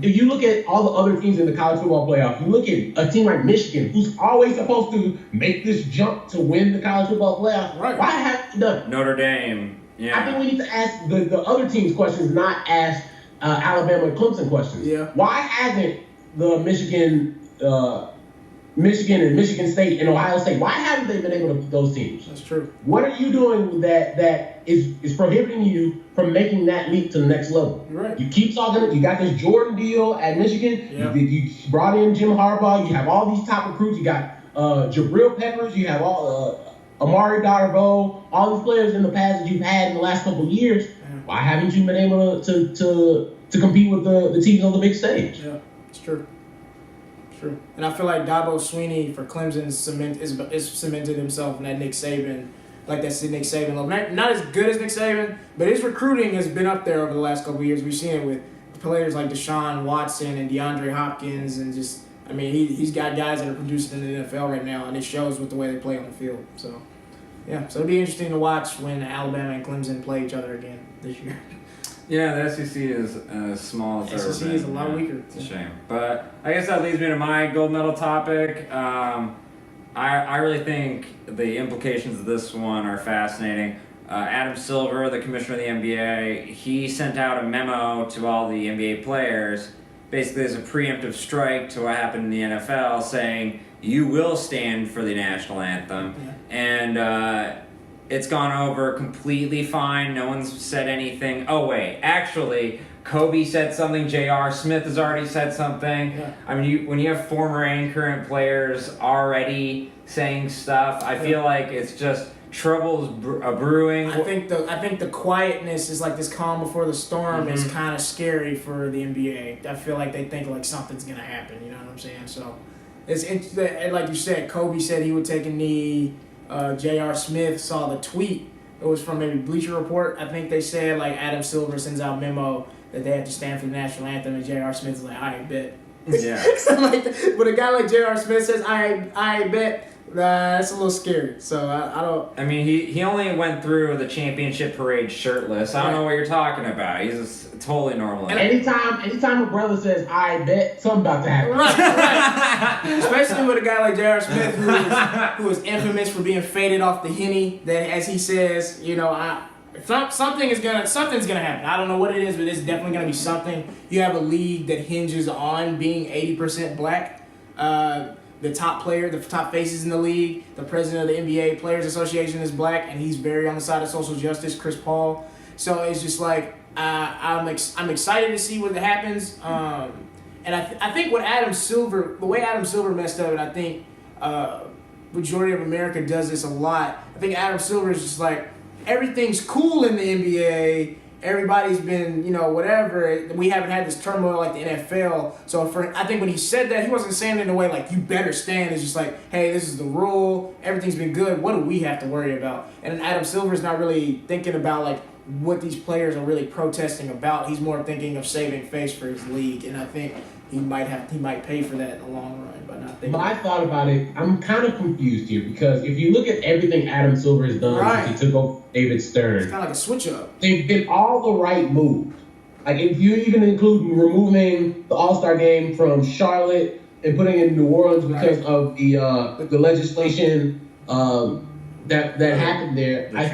If you look at all the other teams in the college football playoff, you look at a team like Michigan, who's always supposed to make this jump to win the college football playoff. Right. Why haven't you done it? Notre Dame. Yeah. I think we need to ask the other teams questions, not ask Alabama and Clemson questions. Yeah. Why hasn't the Michigan and Michigan State and Ohio State, why haven't they been able to beat those teams? That's true. What are you doing that is prohibiting you from making that leap to the next level? You're right. You keep talking, you got this Jordan deal at Michigan, yeah. you brought in Jim Harbaugh, you have all these top recruits, you got Jabril Peppers, you have all Amari Darbo, all these players in the past that you've had in the last couple of years. Why haven't you been able to compete with the teams on the big stage? Yeah, it's true. True. And I feel like Dabo Swinney for Clemson is cemented himself in that Nick Saban, like that's the Nick Saban level. Not as good as Nick Saban, but his recruiting has been up there over the last couple of years. We've seen it with players like Deshaun Watson and DeAndre Hopkins, and just, I mean, he's got guys that are producing in the NFL right now, and it shows with the way they play on the field. So, yeah, so it'll be interesting to watch when Alabama and Clemson play each other again this year. Yeah, the SEC is as small as ever. SEC is a lot weaker. It's a shame. But I guess that leads me to my gold medal topic. I really think the implications of this one are fascinating. Adam Silver, the commissioner of the NBA, he sent out a memo to all the NBA players, basically as a preemptive strike to what happened in the NFL, saying you will stand for the national anthem. Yeah. And it's gone over completely fine. No one's said anything. Oh, wait. Actually, Kobe said something. J.R. Smith has already said something. Yeah. I mean, when you have former and current players already saying stuff, I feel like it's just trouble's brewing. I think the quietness is like this calm before the storm is kind of scary for the NBA. I feel like they think like something's going to happen. You know what I'm saying? So, it's like you said, Kobe said he would take a knee. J.R. Smith saw the tweet. It was from maybe Bleacher Report. I think they said like Adam Silver sends out a memo that they have to stand for the national anthem, and J.R. Smith is like, I bet. Yeah. But a guy like J.R. Smith says, I bet. That's a little scary. So I don't. I mean, he only went through the championship parade shirtless. I don't know what you're talking about. He's just totally normal. And anytime a brother says, I bet, something about to happen. Right. Especially with a guy like J.R. Smith, who is infamous for being faded off the Henny. That, as he says, you know, something's gonna happen. I don't know what it is, but it's definitely gonna be something. You have a league that hinges on being 80% black. The top player, the top faces in the league, the president of the NBA Players Association is black, and he's very on the side of social justice, Chris Paul. So it's just like I'm excited to see what happens. And I think what the way Adam Silver messed up, and I think majority of America does this a lot. I think Adam Silver is just like, everything's cool in the NBA. Everybody's been, you know, whatever. We haven't had this turmoil like the NFL. So I think when he said that, he wasn't saying it in a way like, you better stand. It's just like, hey, this is the rule. Everything's been good. What do we have to worry about? And Adam Silver's not really thinking about like what these players are really protesting about. He's more thinking of saving face for his league. And I think he might pay for that in the long run by not thinking. But I thought about it. I'm kind of confused here because if you look at everything Adam Silver has done since he took over David Stern, it's kind of like a switch up. They've been all the right moves. Like if you even include removing the All-Star game from Charlotte and putting it in New Orleans because of the legislation that happened there, I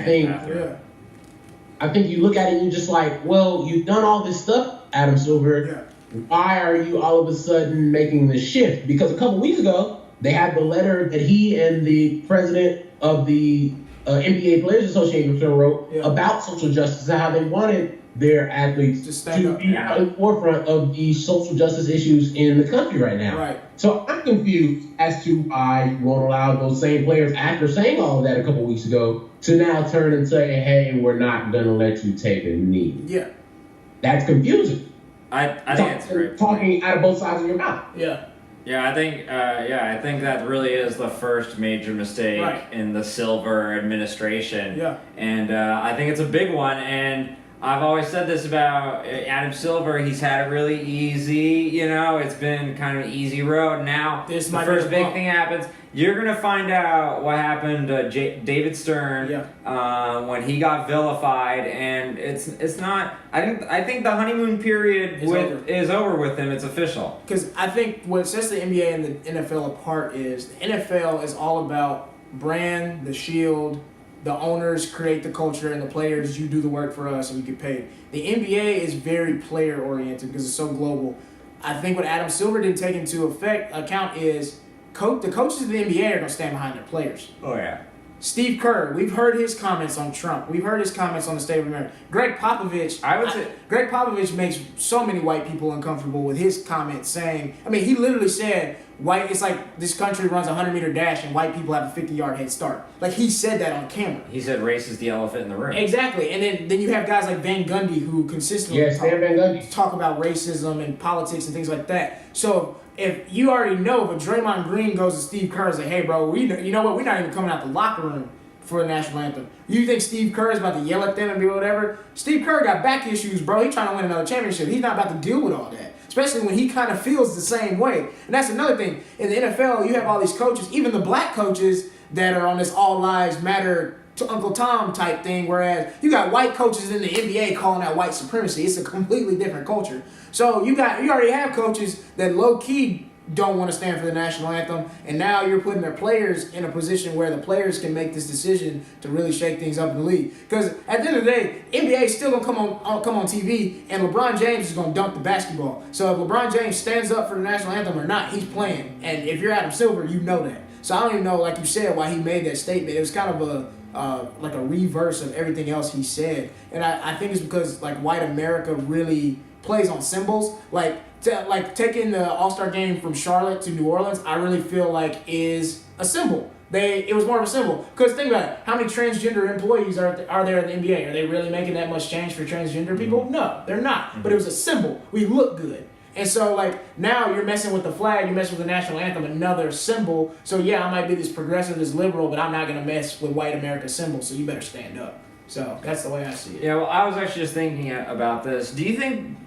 think you look at it and you're just like, well, you've done all this stuff, Adam Silver. Yeah. Why are you all of a sudden making this shift? Because a couple weeks ago, they had the letter that he and the president of the NBA Players Association wrote about social justice and how they wanted their athletes to be at the forefront of the social justice issues in the country right now. Right. So I'm confused as to why you won't allow those same players, after saying all of that a couple weeks ago, to now turn and say, hey, we're not going to let you take a knee. Yeah. That's confusing. I think it's great. Talking out of both sides of your mouth. Yeah. Yeah, I think that really is the first major mistake in the Silver administration. Yeah. And I think it's a big one. And I've always said this about Adam Silver. He's had it really easy. You know, it's been kind of an easy road. Now, the first big thing happens. You're going to find out what happened to David Stern when he got vilified, and it's not. I think the honeymoon period is over with him. It's official. Because I think what sets the NBA and the NFL apart is the NFL is all about brand, the shield. The owners create the culture, and the players, you do the work for us, and we get paid. The NBA is very player-oriented because it's so global. I think what Adam Silver didn't take into account is the coaches of the NBA are going to stand behind their players. Oh, yeah. Steve Kerr, we've heard his comments on Trump. We've heard his comments on the State of America. Greg Popovich, Greg Popovich makes so many white people uncomfortable with his comments saying, I mean, he literally said, it's like this country runs a 100-meter dash and white people have a 50-yard head start. Like, he said that on camera. He said race is the elephant in the room. Exactly. And then you have guys like Van Gundy who consistently talk about racism and politics and things like that. So if you already know, if Draymond Green goes to Steve Kerr and say, hey, bro, you know what? We're not even coming out the locker room for the national anthem. You think Steve Kerr is about to yell at them and be whatever? Steve Kerr got back issues, bro. He's trying to win another championship. He's not about to deal with all that, especially when he kind of feels the same way. And that's another thing. In the NFL, you have all these coaches, even the black coaches that are on this all lives matter to Uncle Tom type thing, whereas you got white coaches in the NBA calling out white supremacy. It's a completely different culture. So you already have coaches that low-key don't want to stand for the national anthem, and now you're putting their players in a position where the players can make this decision to really shake things up in the league. Because at the end of the day, NBA is still gonna come on TV, and LeBron James is gonna dunk the basketball. So if LeBron James stands up for the national anthem or not, he's playing. And if you're Adam Silver, you know that. So I don't even know, like you said, why he made that statement. It was kind of like a reverse of everything else he said, and I think it's because like white America really plays on symbols, like taking the All-Star game from Charlotte to New Orleans, I really feel like is a symbol. It was more of a symbol. Because think about it, how many transgender employees are there in the NBA? Are they really making that much change for transgender people? No, they're not. But it was a symbol. We look good. And so, like, now you're messing with the flag, you're messing with the national anthem, another symbol. So, yeah, I might be this progressive, this liberal, but I'm not going to mess with white America's symbol, so you better stand up. So, that's the way I see it. Yeah, well, I was actually just thinking about this. Do you think,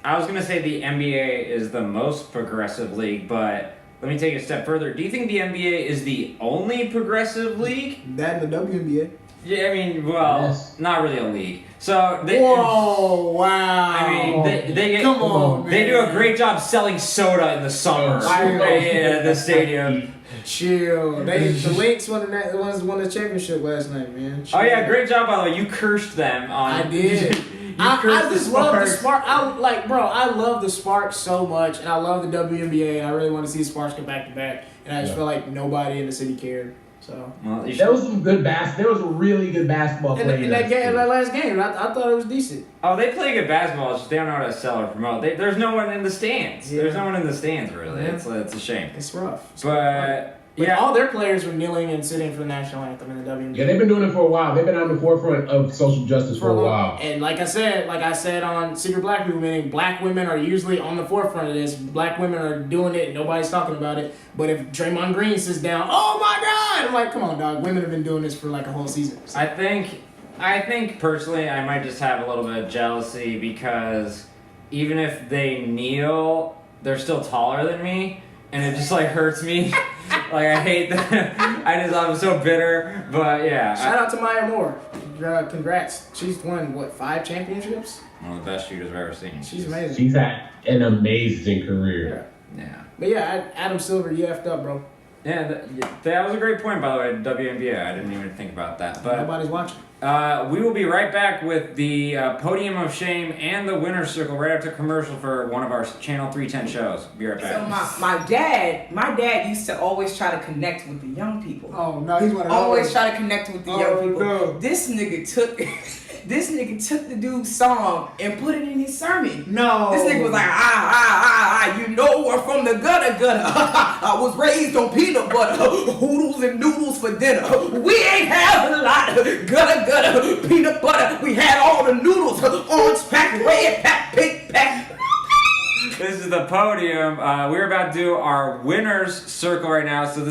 I was going to say the NBA is the most progressive league, but let me take it a step further. Do you think the NBA is the only progressive league? That and the WNBA. Yeah, I mean, well, yes. Not really a league. So they, whoa, wow. I mean, they get, come on, man. They do a great job selling soda in the summer. Yeah, the stadium. Chill. The Lynx won the championship last night, man. Chill. Oh yeah, great job by the way. You cursed them. I did. I just love the Sparks. I love the Sparks so much, and I love the WNBA, and I really want to see Sparks go back to back. And I just feel like nobody in the city cared. So there was some good There was a really good basketball play in that last game. I thought it was decent. Oh, they play good basketball. It's just they don't know how to sell or promote. There's no one in the stands. Yeah. There's no one in the stands really. Yeah. It's a shame. It's rough. But yeah, all their players were kneeling and sitting for the national anthem in the WNBA. Yeah, they've been doing it for a while. They've been on the forefront of social justice for a while. And like I said on Secret Black People Meeting, black women are usually on the forefront of this. Black women are doing it. Nobody's talking about it. But if Draymond Green sits down, oh my God! I'm like, come on, dog. Women have been doing this for like a whole season. So. I think personally, I might just have a little bit of jealousy because even if they kneel, they're still taller than me. And it just like hurts me. Like I hate that. I'm so bitter. But yeah. Shout out to Maya Moore. Congrats. She's won 5 championships? One of the best shooters I've ever seen. She's amazing. She's had an amazing career. Yeah. But yeah, Adam Silver, you effed up, bro. Yeah, that was a great point, by the way, WNBA. I didn't even think about that. But nobody's watching. We will be right back with the Podium of Shame and the Winner's Circle right after commercial for one of our Channel 310 shows. Be right back. So my dad used to always try to connect with the young people. Oh no, he's one of those. Always try to connect with the young people. No. This nigga took the dude's song and put it in his sermon. No. This nigga was like, you know we're from the gutter. I was raised on peanut butter, hoodles and noodles for dinner. We ain't have a lot of gutter, peanut butter. We had all the noodles, orange pack, red pack, pink pack. This is the Podium. We're about to do our Winner's Circle right now. So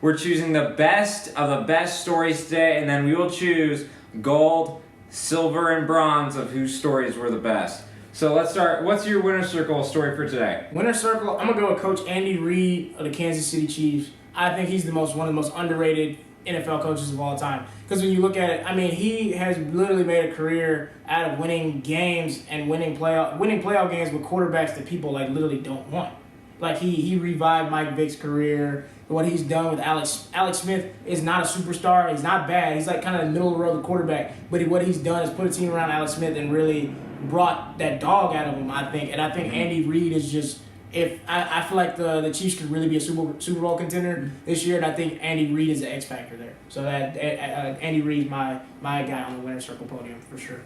we're choosing the best of the best stories today, and then we will choose gold, silver, and bronze of whose stories were the best. So let's start. What's your Winner's Circle story for today? Winner's Circle, I'm going to go with Coach Andy Reid of the Kansas City Chiefs. I think he's one of the most underrated NFL coaches of all time. Because when you look at it, I mean, he has literally made a career out of winning games and winning playoff games with quarterbacks that people like literally don't want. Like he revived Mike Vick's career. What he's done with Alex Smith is not a superstar. He's not bad. He's like kind of the middle of the road quarterback. But what he's done is put a team around Alex Smith and really brought that dog out of him, I think. And I think Andy Reid is just, I feel like the Chiefs could really be a Super Bowl contender this year, and I think Andy Reid is the X factor there. So that Andy Reid's my guy on the Winner's Circle podium for sure.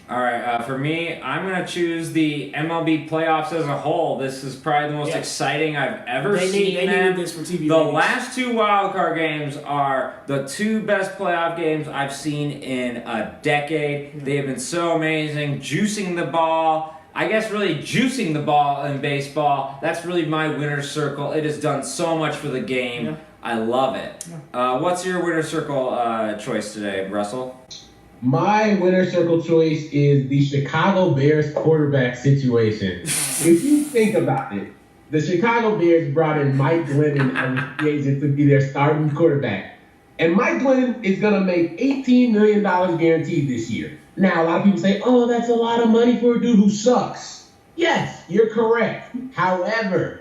All right, for me, I'm going to choose the MLB playoffs as a whole. This is probably the most exciting I've ever seen. They needed this for TV. The last two wildcard games are the two best playoff games I've seen in a decade. Yeah. They have been so amazing, juicing the ball. I guess really juicing the ball in baseball. That's really my winner's circle. It has done so much for the game. Yeah. I love it. Yeah. What's your winner's circle choice today, Russell? My winner circle choice is the Chicago Bears quarterback situation. If you think about it, the Chicago Bears brought in Mike Glennon as a free agent to be their starting quarterback. And Mike Glennon is going to make $18 million guaranteed this year. Now, a lot of people say, oh, that's a lot of money for a dude who sucks. Yes, you're correct. However,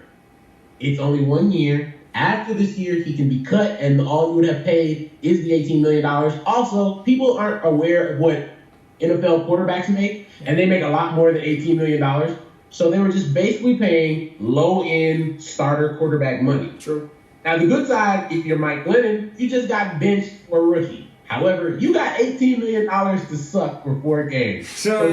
it's only 1 year. After this year, he can be cut, and all you would have paid is the $18 million. Also, people aren't aware of what NFL quarterbacks make, and they make a lot more than $18 million. So they were just basically paying low-end starter quarterback money. True. Now, the good side, if you're Mike Glennon, you just got benched for a rookie. However, you got $18 million to suck for 4 games. So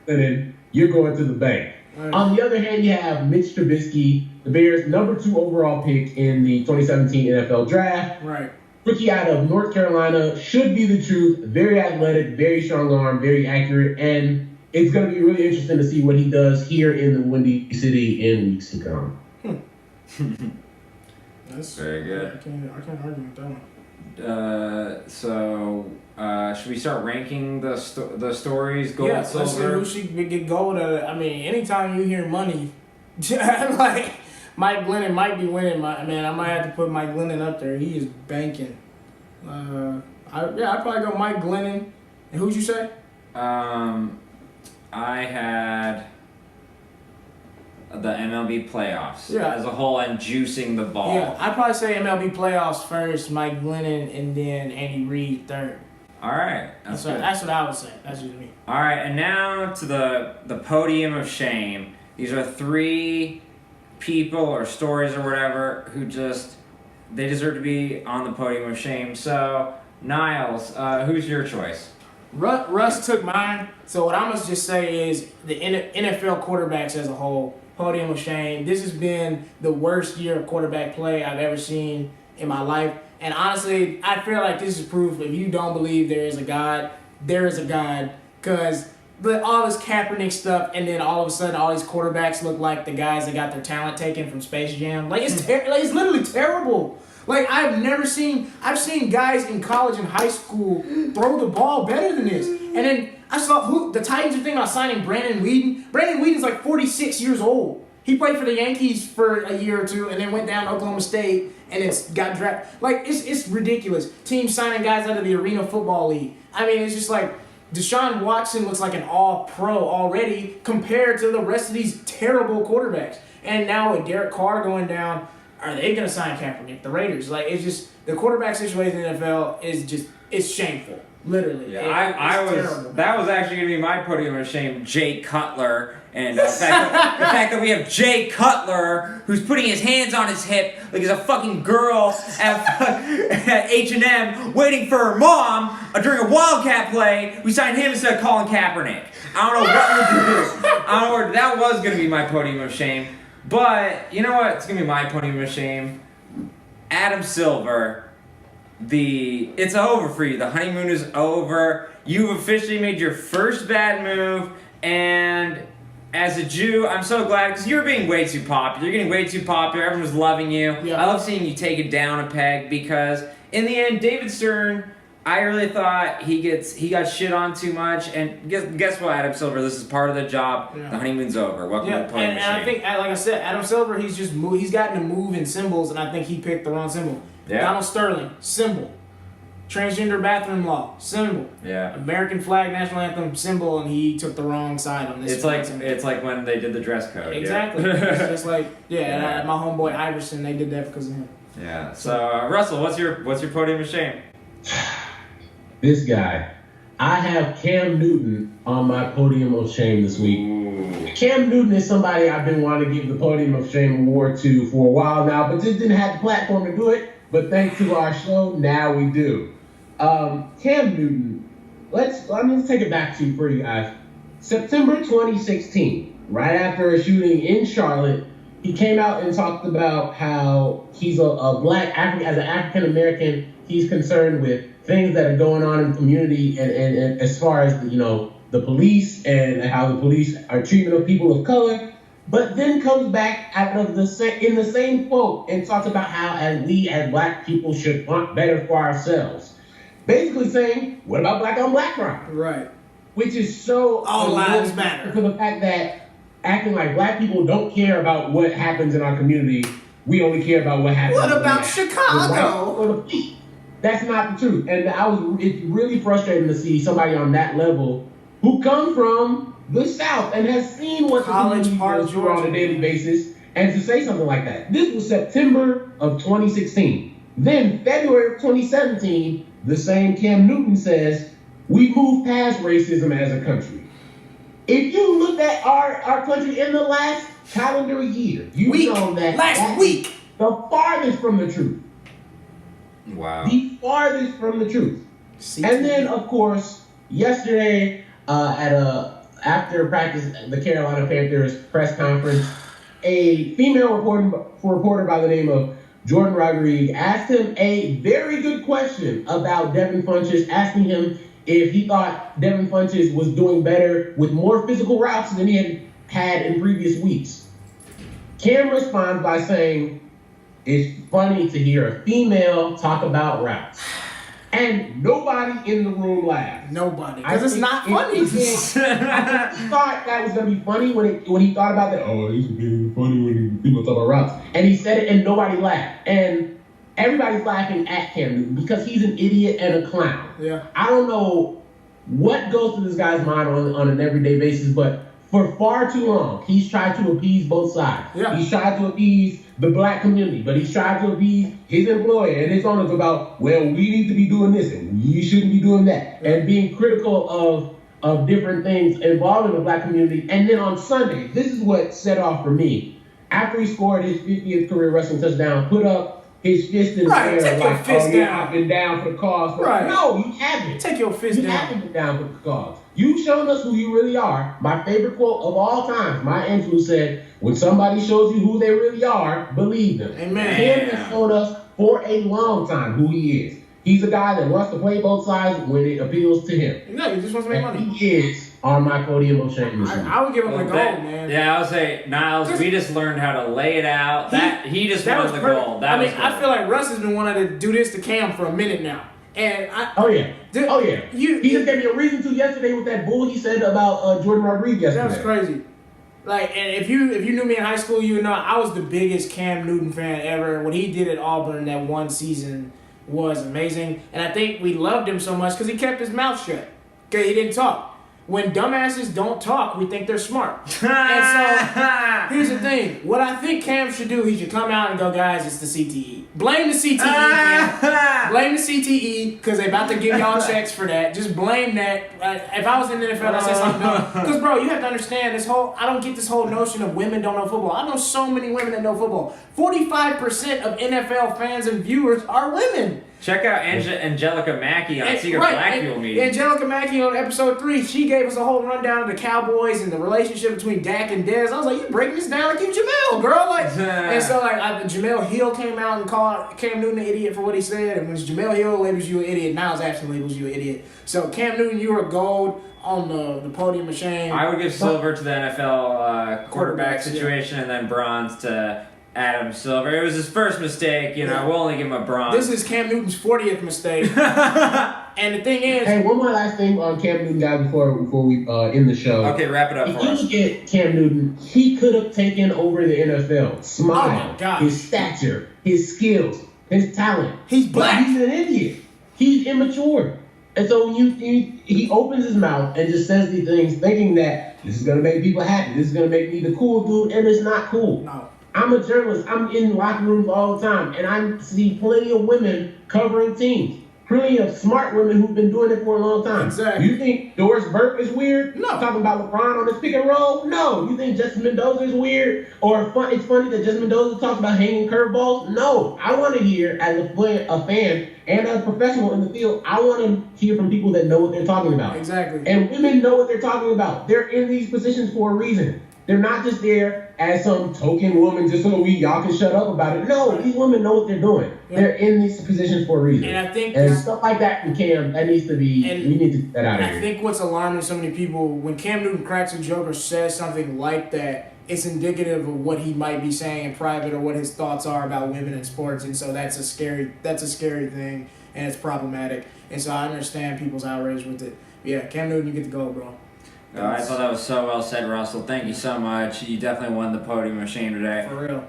Glennon, you're going to the bank. Right. On the other hand, you have Mitch Trubisky, the Bears' number 2 overall pick in the 2017 NFL Draft. Right. Rookie out of North Carolina, should be the truth. Very athletic, very strong arm, very accurate, and it's going to be really interesting to see what he does here in the Windy City in weeks to come. That's very good. I can't argue with that one. Should we start ranking the stories? Gold, yeah, let's see silver. who should get gold. I mean, anytime you hear money, like Mike Glennon might be winning. I might have to put Mike Glennon up there. He is banking. I'd probably go Mike Glennon. And who'd you say? I had the MLB playoffs as a whole and juicing the ball. Yeah, I'd probably say MLB playoffs first, Mike Glennon, and then Andy Reid third. All right. That's what I would say. That's just me. All right, and now to the podium of shame. These are 3 people or stories or whatever who they deserve to be on the podium of shame. So, Niles, who's your choice? Russ took mine. So what I'm going to just say is the NFL quarterbacks as a whole, podium of shame. This has been the worst year of quarterback play I've ever seen in my life. And honestly, I feel like this is proof if you don't believe there is a God, there is a God. Because all this Kaepernick stuff, and then all of a sudden all these quarterbacks look like the guys that got their talent taken from Space Jam. Like, it's literally terrible. Like, I've seen guys in college and high school throw the ball better than this. And then I saw the Titans are thinking about signing Brandon Weeden. Brandon Weeden's like 46 years old. He played for the Yankees for a year or two and then went down to Oklahoma State and then got drafted. Like, it's ridiculous. Teams signing guys out of the Arena Football League. I mean, it's just like Deshaun Watson looks like an all-pro already compared to the rest of these terrible quarterbacks. And now with Derek Carr going down, are they going to sign Kaepernick? The Raiders. Like, it's just, the quarterback situation in the NFL it's shameful. Literally. Yeah, that was actually going to be my podium of shame, Jay Cutler. And the fact that we have Jay Cutler, who's putting his hands on his hip like he's a fucking girl at H&M waiting for her mom during a Wildcat play. We signed him instead of Colin Kaepernick. I don't know what we're doing. That was going to be my podium of shame. But, you know what? It's going to be my podium of shame. Adam Silver. It's over for you. The honeymoon is over. You've officially made your first bad move. And as a Jew, I'm so glad because you're being way too popular. You're getting way too popular. Everyone's loving you. Yeah. I love seeing you take it down a peg because in the end, David Stern, I really thought he got shit on too much. And guess what, Adam Silver? This is part of the job. Yeah. The honeymoon's over. Welcome to the podium. And I think, like I said, Adam Silver, he's gotten to move in symbols, and I think he picked the wrong symbol. Yeah. Donald Sterling, symbol. Transgender bathroom law, symbol. Yeah. American flag, national anthem, symbol, and he took the wrong side on this. It's like when they did the dress code. Exactly. Yeah. It's just like my homeboy Iverson, they did that because of him. Yeah. So Russell, what's your podium of shame? This guy. I have Cam Newton on my podium of shame this week. Ooh. Cam Newton is somebody I've been wanting to give the podium of shame award to for a while now, but just didn't have the platform to do it. But thanks to our show, now we do. Cam Newton, let's take it back to you for you guys. September 2016, right after a shooting in Charlotte, he came out and talked about how he's a black as an African American, he's concerned with things that are going on in the community and as far as the police and how the police are treating of people of color. But then comes back in the same quote and talks about how we as black people should want better for ourselves. Basically saying, what about black on black crime? Right. Which is so all lives matter. For the fact that acting like black people don't care about what happens in our community, we only care about what happens. What about Chicago? Or the police. That's not the truth. And it's really frustrating to see somebody on that level who comes from the South and has seen what college the community goes through on a daily basis, and to say something like that. This was September of 2016. Then February of 2017, the same Cam Newton says, we moved past racism as a country. If you look at our country in the last calendar year, know that last week, the farthest from the truth. Wow. The farthest from the truth. And then, of course, yesterday after practice, the Carolina Panthers press conference, a female reporter by the name of Jordan Rodriguez asked him a very good question about Devin Funchess, asking him if he thought Devin Funchess was doing better with more physical routes than he had in previous weeks. Cam responds by saying, it's funny to hear a female talk about routes. And nobody in the room laughed. Nobody. Because it's not funny. I thought that was going to be funny when he thought about that. Oh, it's being funny when people talk about routes. And he said it and nobody laughed. And everybody's laughing at Cam Newton because he's an idiot and a clown. Yeah. I don't know what goes through this guy's mind on an everyday basis, but for far too long, he's tried to appease both sides. Yeah. He's tried to appease the black community, but he's tried to appease his employer and his owners about, well, we need to be doing this and you shouldn't be doing that, and being critical of different things involving the black community. And then on Sunday, this is what set off for me. After he scored his 50th career rushing touchdown, put up his fist in the air take your fist down. I've been down for the cause. Right. No, you haven't. Take your fist down. You haven't been down for the cause. You've shown us who you really are. My favorite quote of all time, Maya Angelou said, when somebody shows you who they really are, believe them. Amen. Him has shown us for a long time who he is. He's a guy that wants to play both sides when it appeals to him. No, he just wants to make money. He is on my podium of shame. I would give him the gold, man. Yeah, I would say, Niles, we just learned how to lay it out. He just won the gold. I feel like Russ has been wanting to do this to Cam for a minute now. And he just gave me a reason to yesterday with that bull he said about Jordan Rodriguez yesterday. That was crazy. Like, and if you knew me in high school, you would know I was the biggest Cam Newton fan ever. What he did at Auburn that one season was amazing, and I think we loved him so much because he kept his mouth shut. Okay, he didn't talk. When dumbasses don't talk, we think they're smart. And so, here's the thing. What I think Cam should do, he should come out and go, guys, it's the CTE. Blame the CTE, Cam. Blame the CTE, because they about to give y'all checks for that. Just blame that. If I was in the NFL, I'd say something dumb. Because, bro, you have to understand I don't get this whole notion of women don't know football. I know so many women that know football. 45% of NFL fans and viewers are women. Check out Angelica Mackey on Secret Black People Meeting. Angelica Mackey on episode 3, she gave us a whole rundown of the Cowboys and the relationship between Dak and Dez. I was like, you breaking this down like you Jamel, girl. And so Jamel Hill came out and called Cam Newton an idiot for what he said. And when Jamel Hill labels you an idiot, Niles actually labels you an idiot. So Cam Newton, you were gold on the podium of shame. I would give silver to the NFL quarterback situation and then bronze to Adam Silver. It was his first mistake, we'll only give him a bronze. This is Cam Newton's 40th mistake. And the thing is... Hey, one more last thing on Cam Newton, guys, before we end the show. Okay, wrap it up for us. If you look at Cam Newton, he could have taken over the NFL. Smile, his stature, his skills, his talent. He's black. But he's an idiot. He's immature. And so when he opens his mouth and just says these things thinking that this is going to make people happy, this is going to make me the cool dude, and it's not cool. No. I'm a journalist. I'm in locker rooms all the time, and I see plenty of women covering teams. plenty of smart women who've been doing it for a long time. Exactly. You think Doris Burke is weird? No. Talking about LeBron on his pick and roll? No. You think Justin Mendoza is weird? Or it's funny that Justin Mendoza talks about hanging curveballs? No. I want to hear, as a fan and as a professional in the field, I want to hear from people that know what they're talking about. Exactly. And women know what they're talking about. They're in these positions for a reason. They're not just there as some token woman just so y'all can shut up about it. No, these women know what they're doing. Yeah. They're in these positions for a reason. And I think stuff like that from Cam, that needs to be, we need to get that out of I here. think what's alarming to so many people, when Cam Newton cracks a joke or says something like that, it's indicative of what he might be saying in private or what his thoughts are about women in sports, and so that's a scary thing, and it's problematic. And so I understand people's outrage with it. Yeah, Cam Newton, you get to go, bro. I thought that was so well said, Russell. Thank you so much. You definitely won the podium machine today. For real.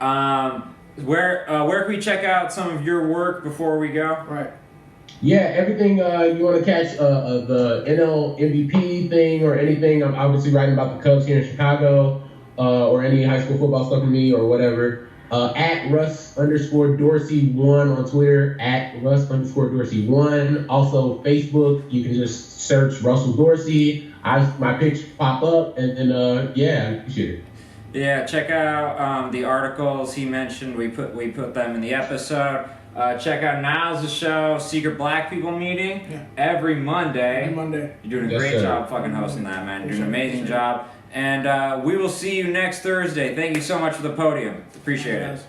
Where can we check out some of your work before we go? Right. Yeah, everything you want to catch the NL MVP thing or anything. I'm obviously writing about the Cubs here in Chicago or any high school football stuff with me or whatever. At Russ_Dorsey1 on Twitter, at Russ_Dorsey1. Also Facebook, you can just search Russell Dorsey. My pictures pop up, and then I appreciate it. Yeah, check out the articles he mentioned. We put them in the episode. Check out Niles' show, Secret Black People Meeting, every Monday. Every Monday. You're doing a great job fucking hosting that, man. You're doing an amazing job. And we will see you next Thursday. Thank you so much for the podium. Appreciate it.